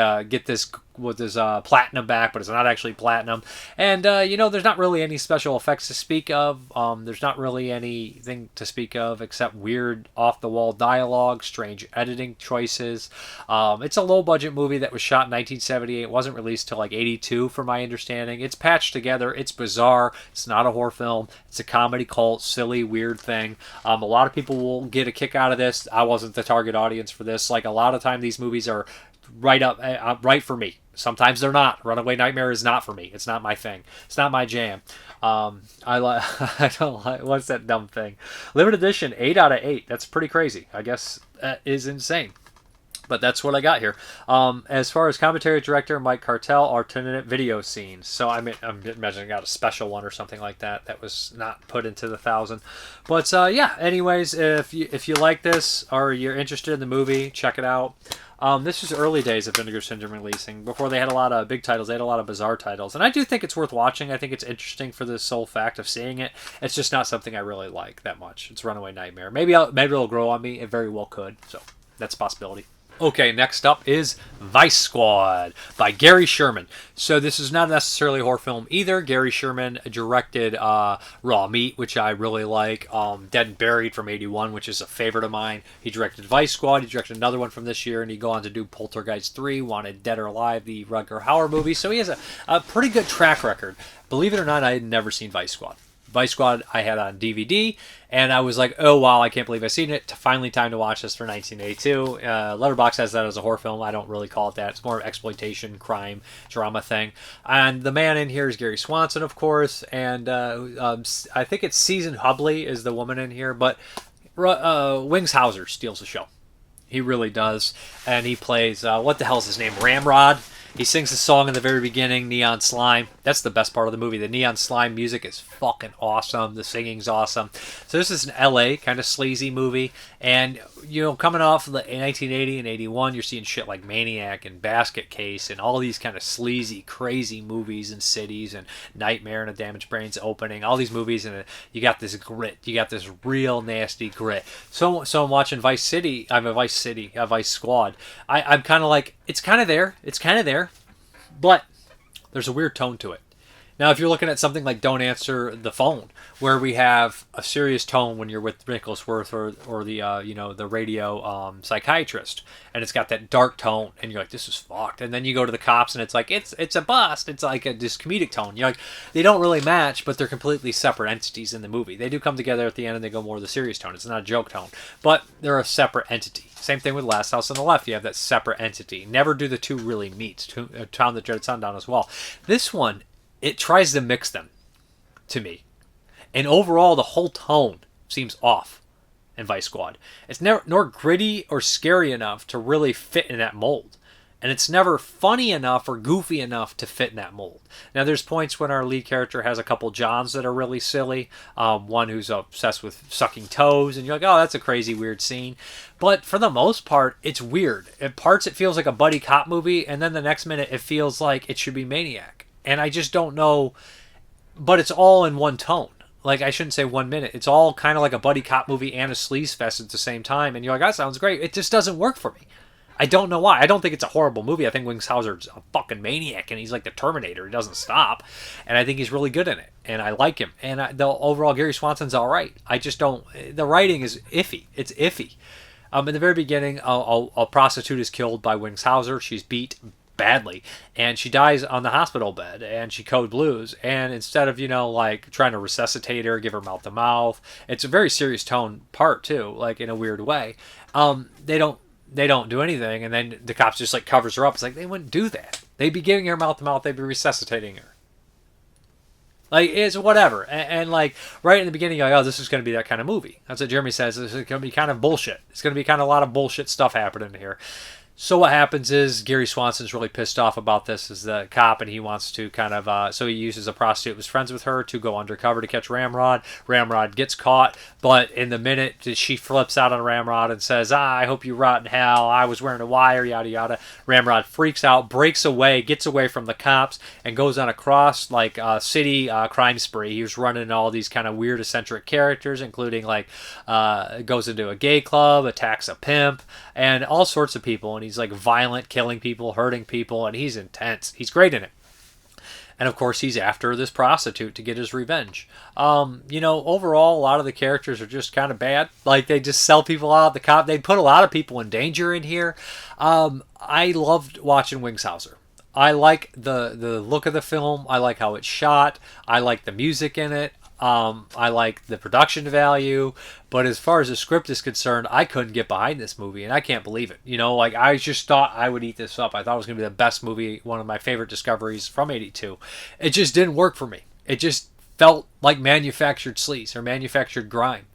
this with his platinum back, but it's not actually platinum. And there's not really any special effects to speak of. There's not really anything to speak of except weird off the wall dialogue, strange editing choices. It's a low budget movie that was shot in 1978. It wasn't released till like 82 from my understanding. It's patched together. It's bizarre. It's not a horror film. It's a comedy cult, silly, weird thing. A lot of people will get a kick out of this. I wasn't the target audience for this. Like, a lot of time these movies are right for me. Sometimes they're not. Runaway Nightmare is not for me. It's not my thing. It's not my jam. I don't like, what's that dumb thing? Limited edition, 8 out of 8. That's pretty crazy. I guess that is insane. But that's what I got here. As far as commentary director, Mike Cartel, alternate video scenes. So I'm imagining I got a special one or something like that that was not put into the 1,000. But yeah, anyways, if you like this or you're interested in the movie, check it out. This is early days of Vinegar Syndrome releasing. Before they had a lot of big titles, they had a lot of bizarre titles. And I do think it's worth watching. I think it's interesting for the sole fact of seeing it. It's just not something I really like that much. It's Runaway Nightmare. Maybe it'll grow on me. It very well could. So that's a possibility. Okay, next up is Vice Squad by Gary Sherman. So this is not necessarily a horror film either. Gary Sherman directed Raw Meat, which I really like. Dead and Buried from 81, which is a favorite of mine. He directed Vice Squad. He directed another one from this year, and he'd go on to do Poltergeist 3, Wanted Dead or Alive, the Rutger Hauer movie. So he has a pretty good track record. Believe it or not, I had never seen Vice Squad. Vice Squad I had on DVD, and I was like, oh wow, I can't believe I've seen it. Finally time to watch this for 1982. Letterboxd has that as a horror film. I don't really call it that. It's more exploitation, crime, drama thing. And the man in here is Gary Swanson, of course, and I think it's Susan Hubley is the woman in here, but Wings Hauser steals the show. He really does, and he plays, what the hell's his name, Ramrod? He sings the song in the very beginning, Neon Slime. That's the best part of the movie. The Neon Slime music is fucking awesome. The singing's awesome. So this is an LA kind of sleazy movie. And, coming off of the 1980 and 81, you're seeing shit like Maniac and Basket Case and all these kind of sleazy, crazy movies and cities and Nightmare and A Damaged Brains opening. All these movies, and you got this grit. You got this real nasty grit. So I'm watching Vice Squad. I'm kind of like, it's kind of there. It's kind of there. But there's a weird tone to it. Now, if you're looking at something like Don't Answer the Phone, where we have a serious tone when you're with Nicholas Worth or the radio psychiatrist, and it's got that dark tone, and you're like, this is fucked. And then you go to the cops, and it's like, it's a bust. It's like this comedic tone. You're like, they don't really match, but they're completely separate entities in the movie. They do come together at the end, and they go more the serious tone. It's not a joke tone, but they're a separate entity. Same thing with Last House on the Left. You have that separate entity. Never do the two really meet. Town That Dreaded Sundown as well. This one, it tries to mix them, to me. And overall, the whole tone seems off in Vice Squad. It's never nor gritty or scary enough to really fit in that mold. And it's never funny enough or goofy enough to fit in that mold. Now, there's points when our lead character has a couple Johns that are really silly. One who's obsessed with sucking toes. And you're like, oh, that's a crazy, weird scene. But for the most part, it's weird. At parts, it feels like a buddy cop movie. And then the next minute, it feels like it should be Maniac. And I just don't know. But it's all in one tone. Like, I shouldn't say 1 minute. It's all kind of like a buddy cop movie and a sleaze fest at the same time. And you're like, that sounds great. It just doesn't work for me. I don't know why. I don't think it's a horrible movie. I think Wings Hauser's a fucking maniac, and he's like the Terminator. He doesn't stop. And I think he's really good in it. And I like him. And the overall, Gary Swanson's all right. I just don't... The writing is iffy. It's iffy. In the very beginning, a prostitute is killed by Wings Hauser. She's beat badly, and she dies on the hospital bed, and she code blues, and instead of like trying to resuscitate her, give her mouth to mouth, it's a very serious tone part too, like in a weird way. They don't do anything, and then the cops just like covers her up. It's like they wouldn't do that. They'd be giving her mouth to mouth. They'd be resuscitating her. Like, it's whatever. And like right in the beginning, you're like, oh, this is going to be that kind of movie. That's what Jeremy says. This is going to be kind of bullshit. It's going to be kind of a lot of bullshit stuff happening here. So what happens is Gary Swanson's really pissed off about this as the cop, and he wants to kind of, so he uses a prostitute who was friends with her to go undercover to catch Ramrod. Ramrod gets caught, but in the minute she flips out on Ramrod and says, I hope you rot in hell, I was wearing a wire, yada yada. Ramrod freaks out, breaks away, gets away from the cops, and goes on a cross, like, city crime spree. He was running all these kind of weird eccentric characters, including, like, goes into a gay club, attacks a pimp, and all sorts of people, and he's like violent, killing people, hurting people, and he's intense. He's great in it. And of course, he's after this prostitute to get his revenge. Overall, a lot of the characters are just kind of bad. Like, they just sell people out. They put a lot of people in danger in here. I loved watching Wingshauser. I like the look of the film. I like how it's shot. I like the music in it. I like the production value, but as far as the script is concerned, I couldn't get behind this movie, and I can't believe it. I just thought I would eat this up. I thought it was going to be the best movie, one of my favorite discoveries from '82. It just didn't work for me. It just felt like manufactured sleaze or manufactured grime.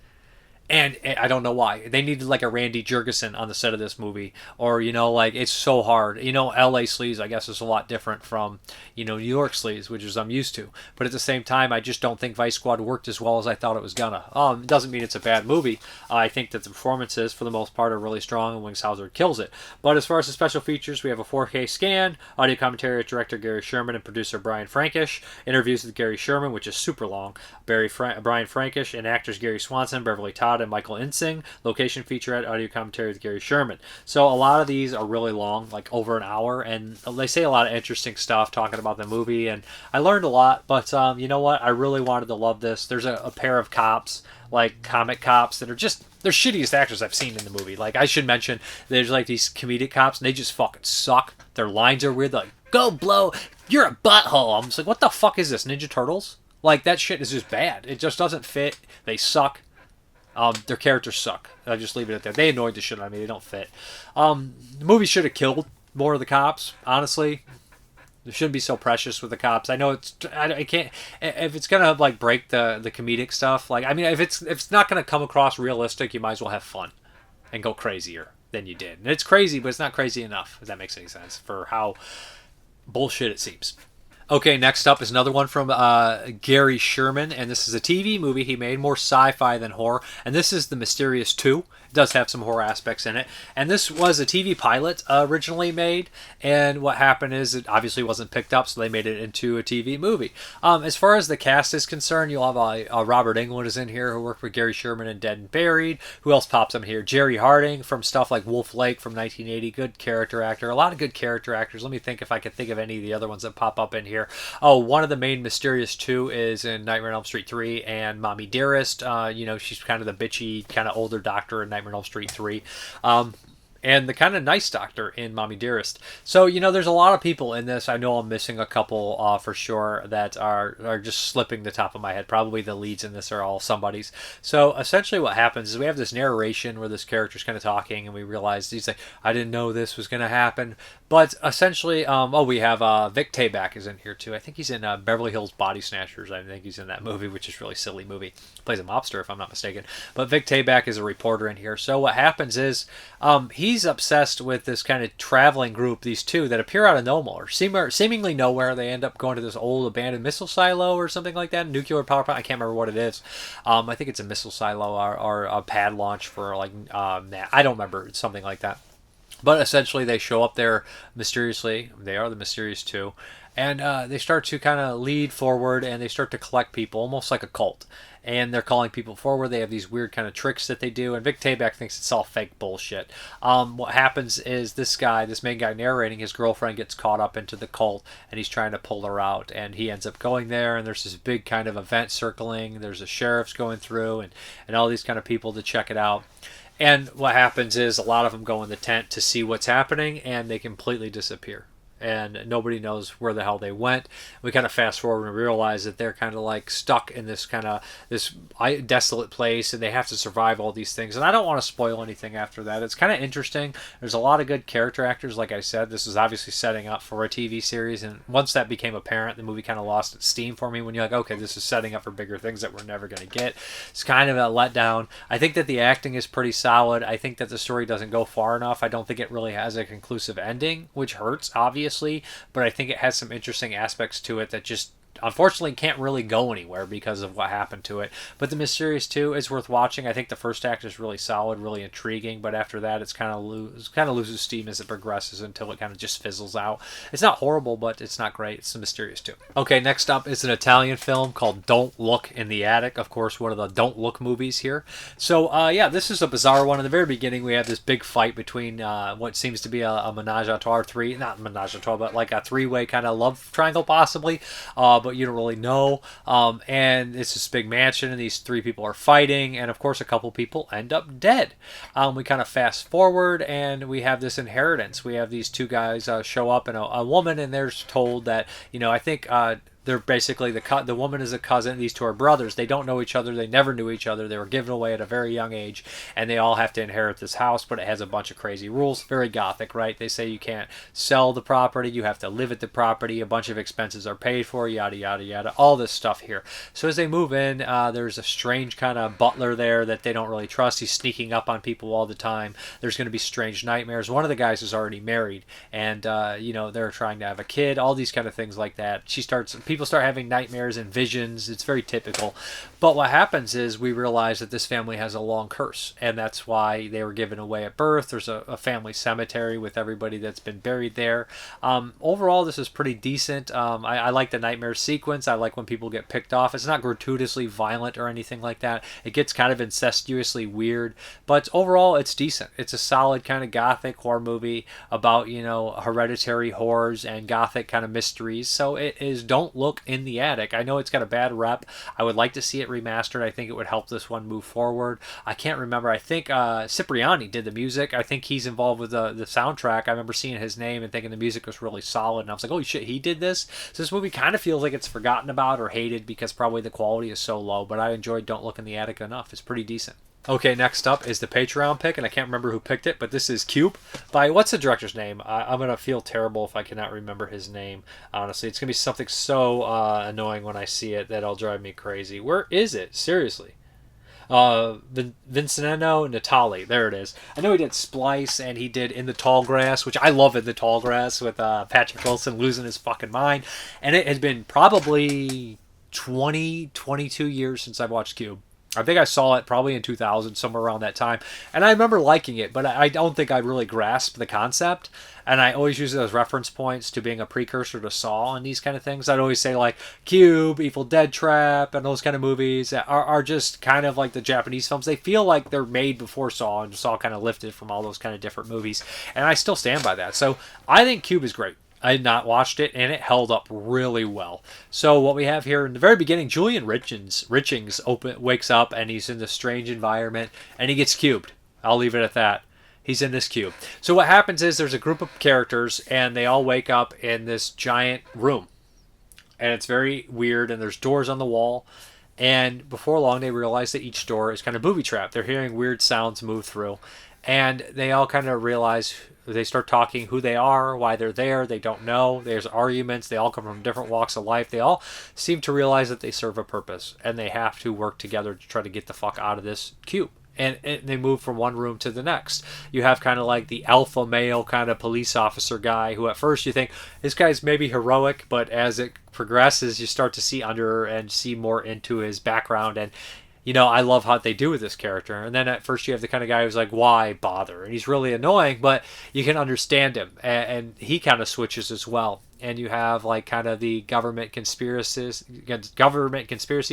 And I don't know why. They needed like a Randy Jurgensen on the set of this movie. Or, it's so hard. LA sleaze, I guess, is a lot different from, New York sleaze, which is I'm used to. But at the same time, I just don't think Vice Squad worked as well as I thought it was gonna. It doesn't mean it's a bad movie. I think that the performances, for the most part, are really strong, and Wingshauser kills it. But as far as the special features, we have a 4K scan, audio commentary with director Gary Sherman and producer Brian Frankish, interviews with Gary Sherman, which is super long, Brian Frankish, and actors Gary Swanson, Beverly Todd, and Michael Insing. Location featurette, audio commentary with Gary Sherman. So a lot of these are really long, like over an hour, and they say a lot of interesting stuff talking about the movie, and I learned a lot. But you know what? I really wanted to love this. There's a pair of cops, like comic cops, that are just they're shittiest actors I've seen in the movie. Like, I should mention, there's like these comedic cops, and they just fucking suck. Their lines are weird. They're like, "Go blow, you're a butthole." I'm just like, what the fuck is this, Ninja Turtles? Like, that shit is just bad. It just doesn't fit. They suck. Their characters suck. I'll just leave it at that. They annoyed the shit out of me. They don't fit. The movie should have killed more of the cops, honestly. It shouldn't be so precious with the cops. I know I can't. If it's gonna like break the comedic stuff, like, I mean, if it's not gonna come across realistic, you might as well have fun and go crazier than you did. And it's crazy, but it's not crazy enough. If that makes any sense for how bullshit it seems. Okay, next up is another one from Gary Sherman, and this is a TV movie he made, more sci-fi than horror, and this is The Mysterious 2. It does have some horror aspects in it, and this was a TV pilot originally made, and what happened is it obviously wasn't picked up, so they made it into a TV movie. As far as the cast is concerned, you'll have Robert Englund is in here, who worked with Gary Sherman in Dead and Buried. Who else pops up here? Jerry Harding from stuff like Wolf Lake from 1980, good character actor. A lot of good character actors. Let me think if I can think of any of the other ones that pop up in here. Oh, one of the main Mysterious 2 is in Nightmare on Elm Street 3 and Mommy Dearest. She's kind of the bitchy, kind of older doctor in Nightmare on Elm Street 3. And the kind of nice doctor in Mommy Dearest. So, there's a lot of people in this. I know I'm missing a couple for sure that are just slipping the top of my head. Probably the leads in this are all somebody's. So, essentially what happens is we have this narration where this character's kind of talking, and we realize he's like, I didn't know this was going to happen. But essentially, we have Vic Tayback is in here too. I think he's in Beverly Hills Body Snatchers. I think he's in that movie, which is a really silly movie. Plays a mobster, if I'm not mistaken. But Vic Tayback is a reporter in here. So what happens is he's obsessed with this kind of traveling group, these two that appear out of nowhere, seemingly nowhere. They end up going to this old abandoned missile silo or something like that, nuclear power plant. I can't remember what it is. I think it's a missile silo or a pad launch for like I don't remember. It's something like that. But essentially, they show up there mysteriously. They are the Mysterious 2. And they start to kind of lead forward, and they start to collect people, almost like a cult. And they're calling people forward. They have these weird kind of tricks that they do. And Vic Tayback thinks it's all fake bullshit. What happens is this main guy narrating, his girlfriend gets caught up into the cult, and he's trying to pull her out. And he ends up going there, and there's this big kind of event circling. There's the sheriffs going through, and all these kind of people to check it out. And what happens is a lot of them go in the tent to see what's happening, and they completely disappear. And nobody knows where the hell they went. We kind of fast forward and realize that they're kind of like stuck in this desolate place, and they have to survive all these things. And I don't want to spoil anything after that. It's kind of interesting. There's a lot of good character actors. Like I said, this is obviously setting up for a TV series. And once that became apparent, the movie kind of lost its steam for me when you're like, okay, this is setting up for bigger things that we're never going to get. It's kind of a letdown. I think that the acting is pretty solid. I think that the story doesn't go far enough. I don't think it really has a conclusive ending, which hurts, obviously. But I think it has some interesting aspects to it that just unfortunately can't really go anywhere because of what happened to it. But The Mysterious 2 is worth watching. I think the first act is really solid, really intriguing, but after that it's kind of loses steam as it progresses until it kind of just fizzles out. It's not horrible, but it's not great. It's The Mysterious 2. Okay, next up is an Italian film called Don't Look in the Attic. Of course, one of the Don't Look movies here. So, yeah, this is a bizarre one. In the very beginning, we have this big fight between what seems to be a menage a trois, not menage a trois, but like a three-way kind of love triangle, possibly. But you don't really know. And it's this big mansion, and these three people are fighting, and of course, a couple people end up dead. We kind of fast forward, and we have this inheritance. We have these two guys show up, and a woman, and they're told that, I think they're basically the woman is a cousin. These two are brothers. They don't know each other. They never knew each other. They were given away at a very young age, and they all have to inherit this house, but it has a bunch of crazy rules. Very gothic, right? They say you can't sell the property. You have to live at the property. A bunch of expenses are paid for, yada, yada, yada. All this stuff here. So as they move in, there's a strange kind of butler there that they don't really trust. He's sneaking up on people all the time. There's going to be strange nightmares. One of the guys is already married, and, they're trying to have a kid. All these kind of things like that. People start having nightmares and visions. It's very typical. But what happens is we realize that this family has a long curse, and that's why they were given away at birth. There's a family cemetery with everybody that's been buried there. Overall, this is pretty decent. I like the nightmare sequence. I like when people get picked off. It's not gratuitously violent or anything like that. It gets kind of incestuously weird, but overall, it's decent. It's a solid kind of gothic horror movie about, hereditary horrors and gothic kind of mysteries. So it is Don't Look in the Attic. I know it's got a bad rep. I would like to see it remastered. I think it would help this one move forward. I can't remember. I think Cipriani did the music. I think he's involved with the soundtrack. I remember seeing his name and thinking the music was really solid, and I was like, holy shit, he did this? So this movie kind of feels like it's forgotten about or hated because probably the quality is so low, but I enjoyed Don't Look in the Attic enough. It's pretty decent. Okay, next up is the Patreon pick, and I can't remember who picked it, but this is Cube by, what's the director's name? I'm going to feel terrible if I cannot remember his name, honestly. It's going to be something so annoying when I see it that it'll drive me crazy. Where is it? Seriously. Vincenzo Natali, there it is. I know he did Splice, and he did In the Tall Grass, which I love In the Tall Grass, with Patrick Wilson losing his fucking mind, and it has been probably 22 years since I've watched Cube. I think I saw it probably in 2000, somewhere around that time. And I remember liking it, but I don't think I really grasped the concept. And I always use it as reference points to being a precursor to Saw and these kind of things. I'd always say, like, Cube, Evil Dead Trap, and those kind of movies are just kind of like the Japanese films. They feel like they're made before Saw, and Saw kind of lifted from all those kind of different movies. And I still stand by that. So I think Cube is great. I had not watched it, and it held up really well. So what we have here in the very beginning, Julian Richings wakes up, and he's in this strange environment, and he gets cubed. I'll leave it at that. He's in this cube. So what happens is there's a group of characters, and they all wake up in this giant room. And it's very weird, and there's doors on the wall. And before long, they realize that each door is kind of booby-trapped. They're hearing weird sounds move through. And they all kind of realize, they start talking who they are, why they're there. They don't know. There's arguments. They all come from different walks of life. They all seem to realize that they serve a purpose, and they have to work together to try to get the fuck out of this cube. And they move from one room to the next. You have kind of like the alpha male kind of police officer guy who at first you think, this guy's maybe heroic, but as it progresses, you start to see under and see more into his background. And I love how they do with this character. And then at first you have the kind of guy who's like, why bother? And he's really annoying, but you can understand him. And he kind of switches as well. And you have like kind of the government conspiracy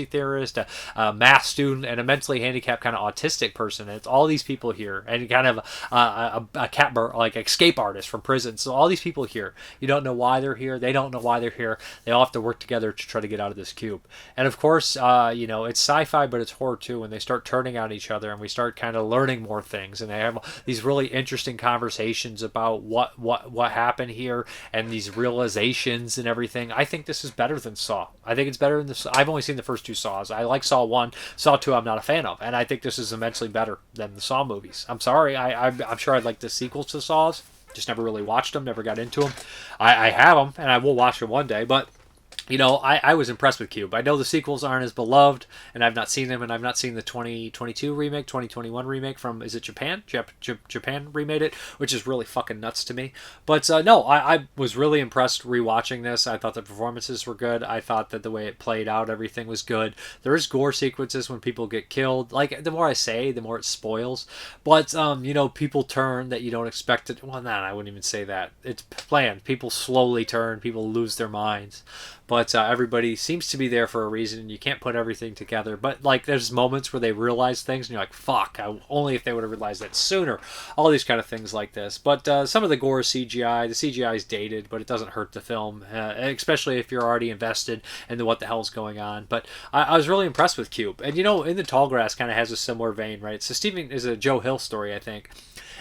theorist, a math student, and a mentally handicapped kind of autistic person. And it's all these people here, and kind of like escape artist from prison. So all these people here, you don't know why they're here. They don't know why they're here. They all have to work together to try to get out of this cube. And of course, it's sci-fi, but it's horror too. And they start turning on each other, and we start kind of learning more things. And they have these really interesting conversations about what happened here, and these realizations and everything. I think this is better than Saw. I think it's better than I've only seen the first two Saws. I like Saw 1. Saw 2 I'm not a fan of. And I think this is immensely better than the Saw movies. I'm sorry. I'm sure I'd like the sequels to Saws. Just never really watched them. Never got into them. I have them, and I will watch them one day. But I was impressed with Cube. I know the sequels aren't as beloved, and I've not seen them, and I've not seen the 2022 remake, 2021 remake from, is it Japan? Japan remade it, which is really fucking nuts to me. But no, I was really impressed rewatching this. I thought the performances were good. I thought that the way it played out, everything was good. There is gore sequences when people get killed. Like, the more I say, the more it spoils. But, people turn that you don't expect it. Well, I wouldn't even say that. It's planned. People slowly turn. People lose their minds. But everybody seems to be there for a reason, and you can't put everything together. But, like, there's moments where they realize things, and you're like, fuck, only if they would have realized that sooner. All these kind of things like this. But some of the gore is CGI. The CGI is dated, but it doesn't hurt the film, especially if you're already invested in what the hell's going on. But I was really impressed with Cube. And, In the Tall Grass kind of has a similar vein, right? So Stephen is a Joe Hill story, I think.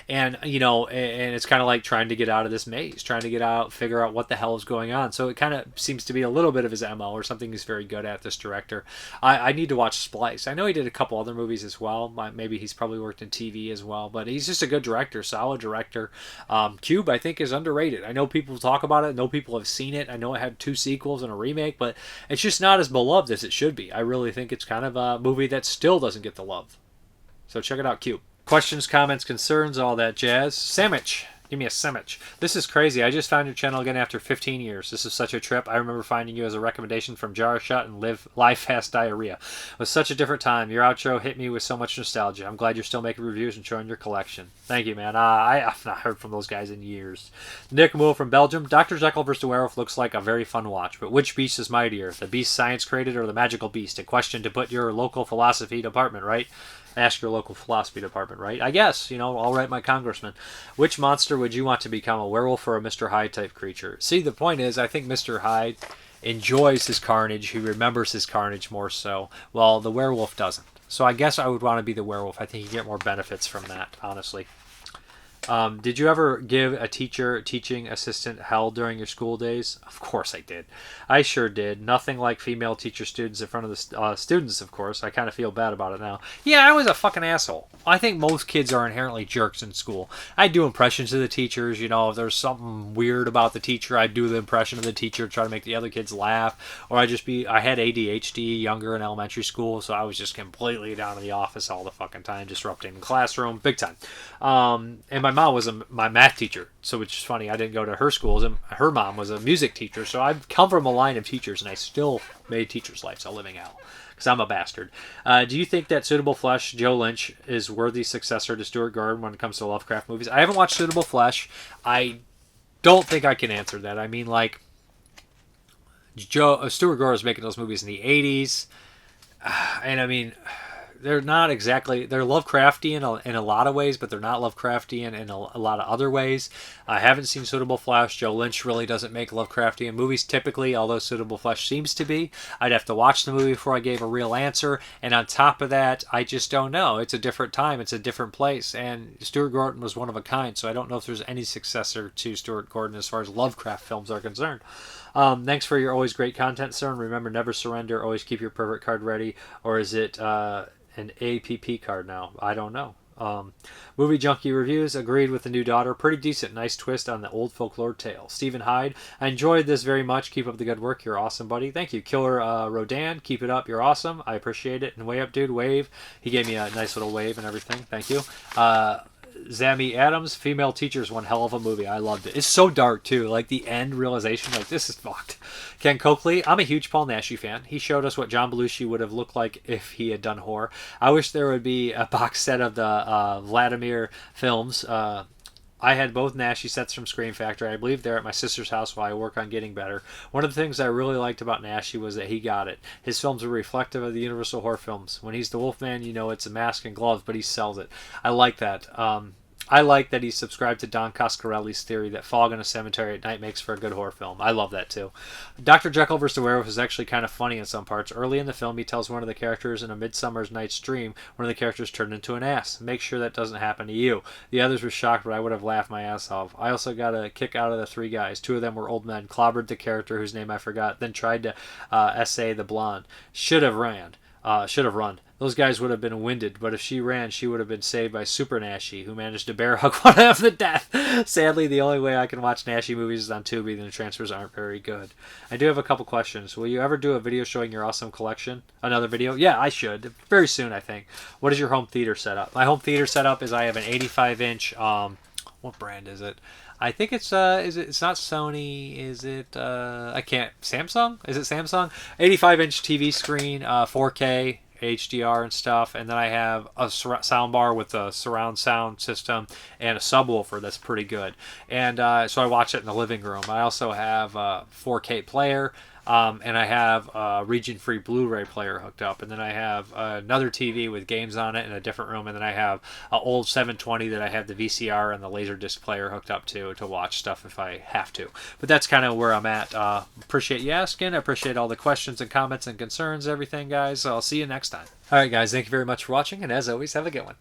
And, and it's kind of like trying to get out of this maze, trying to get out, figure out what the hell is going on. So it kind of seems to be a little bit of his MO, or something he's very good at, this director. I need to watch Splice. I know he did a couple other movies as well. Maybe he's probably worked in TV as well, but he's just a good director, solid director. Cube, I think, is underrated. I know people talk about it. I know people have seen it. I know it had 2 sequels and a remake, but it's just not as beloved as it should be. I really think it's kind of a movie that still doesn't get the love. So check it out, Cube. Questions, comments, concerns, all that jazz. Sandwich. Give me a sandwich. This is crazy. I just found your channel again after 15 years. This is such a trip. I remember finding you as a recommendation from Jar Shut and Live Fast Diarrhea. It was such a different time. Your outro hit me with so much nostalgia. I'm glad you're still making reviews and showing your collection. Thank you, man. I've not heard from those guys in years. Nick Moore from Belgium. Dr. Jekyll vs. the Werewolf looks like a very fun watch, but which beast is mightier? The beast science created or the magical beast? A question to put your local philosophy department, right? Ask your local philosophy department, right? I guess, I'll write my congressman. Which monster would you want to become, a werewolf or a Mr. Hyde type creature? See, the point is, I think Mr. Hyde enjoys his carnage. He remembers his carnage more so, while the werewolf doesn't. So I guess I would want to be the werewolf. I think you get more benefits from that, honestly. Did you ever give a teaching assistant hell during your school days? Of course I did. I sure did. Nothing like female teacher students in front of the students, of course. I kind of feel bad about it now. Yeah, I was a fucking asshole. I think most kids are inherently jerks in school. I do impressions of the teachers. If there's something weird about the teacher, I'd do the impression of the teacher, try to make the other kids laugh. Or I had ADHD younger in elementary school, so I was just completely down in the office all the fucking time, disrupting the classroom, big time. And my mom was my math teacher, so which is funny. I didn't go to her schools, and her mom was a music teacher, so I've come from a line of teachers, and I still made teachers' lives a living hell, because I'm a bastard. Do you think that Suitable Flesh, Joe Lynch, is worthy successor to Stuart Gordon when it comes to Lovecraft movies? I haven't watched Suitable Flesh. I don't think I can answer that. I mean, like, Stuart Gordon was making those movies in the 80s, and I mean, they're not exactly, they're Lovecraftian in a lot of ways, but they're not Lovecraftian in a lot of other ways. I haven't seen Suitable Flesh. Joe Lynch really doesn't make Lovecraftian movies typically, although Suitable Flesh seems to be. I'd have to watch the movie before I gave a real answer, and on top of that, I just don't know. It's a different time, it's a different place, and Stuart Gordon was one of a kind, so I don't know if there's any successor to Stuart Gordon as far as Lovecraft films are concerned. Thanks for your always great content, sir, and remember, never surrender, always keep your pervert card ready, or is it an APP card now? I don't know. Movie Junkie Reviews, agreed with The New Daughter. Pretty decent, nice twist on the old folklore tale. Stephen Hyde, I enjoyed this very much. Keep up the good work. You're awesome, buddy. Thank you. Killer Rodan, keep it up. You're awesome. I appreciate it. And way up, dude. Wave. He gave me a nice little wave and everything. Thank you. Zammy Adams, Female Teachers, one hell of a movie. I loved it. It's so dark too. Like the end realization, like this is fucked. Ken Coakley, I'm a huge Paul Naschy fan. He showed us what John Belushi would have looked like if he had done horror. I wish there would be a box set of the Vladimir films. I had both Naschy sets from Scream Factory. I believe they're at my sister's house while I work on getting better. One of the things I really liked about Naschy was that he got it. His films are reflective of the Universal horror films. When he's the Wolfman, it's a mask and gloves, but he sells it. I like that. I like that he subscribed to Don Coscarelli's theory that fog in a cemetery at night makes for a good horror film. I love that too. Dr. Jekyll vs. the Werewolf is actually kind of funny in some parts. Early in the film, he tells one of the characters in A Midsummer's Night's Dream, one of the characters turned into an ass. Make sure that doesn't happen to you. The others were shocked, but I would have laughed my ass off. I also got a kick out of the 3 guys. 2 of them were old men, clobbered the character whose name I forgot, then tried to essay the blonde. Should have ran. should have run. Those guys would have been winded, but if she ran, she would have been saved by Super Nashi, who managed to bear hug one of them to death. Sadly, the only way I can watch Nashi movies is on Tubi, and the transfers aren't very good. I do have a couple questions. Will you ever do a video showing your awesome collection? Another video? Yeah, I should. Very soon, I think. What is your home theater setup? My home theater setup is I have an 85-inch, what brand is it? I think it's it's not Sony, is it Samsung? Is it Samsung? 85-inch TV screen, 4K, HDR and stuff, and then I have a sound bar with a surround sound system and a subwoofer that's pretty good. And so I watch it in the living room. I also have a 4K player. And I have a region-free Blu-ray player hooked up, and then I have another TV with games on it in a different room, and then I have an old 720 that I have the VCR and the Laserdisc player hooked up to watch stuff if I have to. But that's kind of where I'm at. Appreciate you asking. I appreciate all the questions and comments and concerns, everything, guys. So I'll see you next time. All right, guys, thank you very much for watching, and as always, have a good one.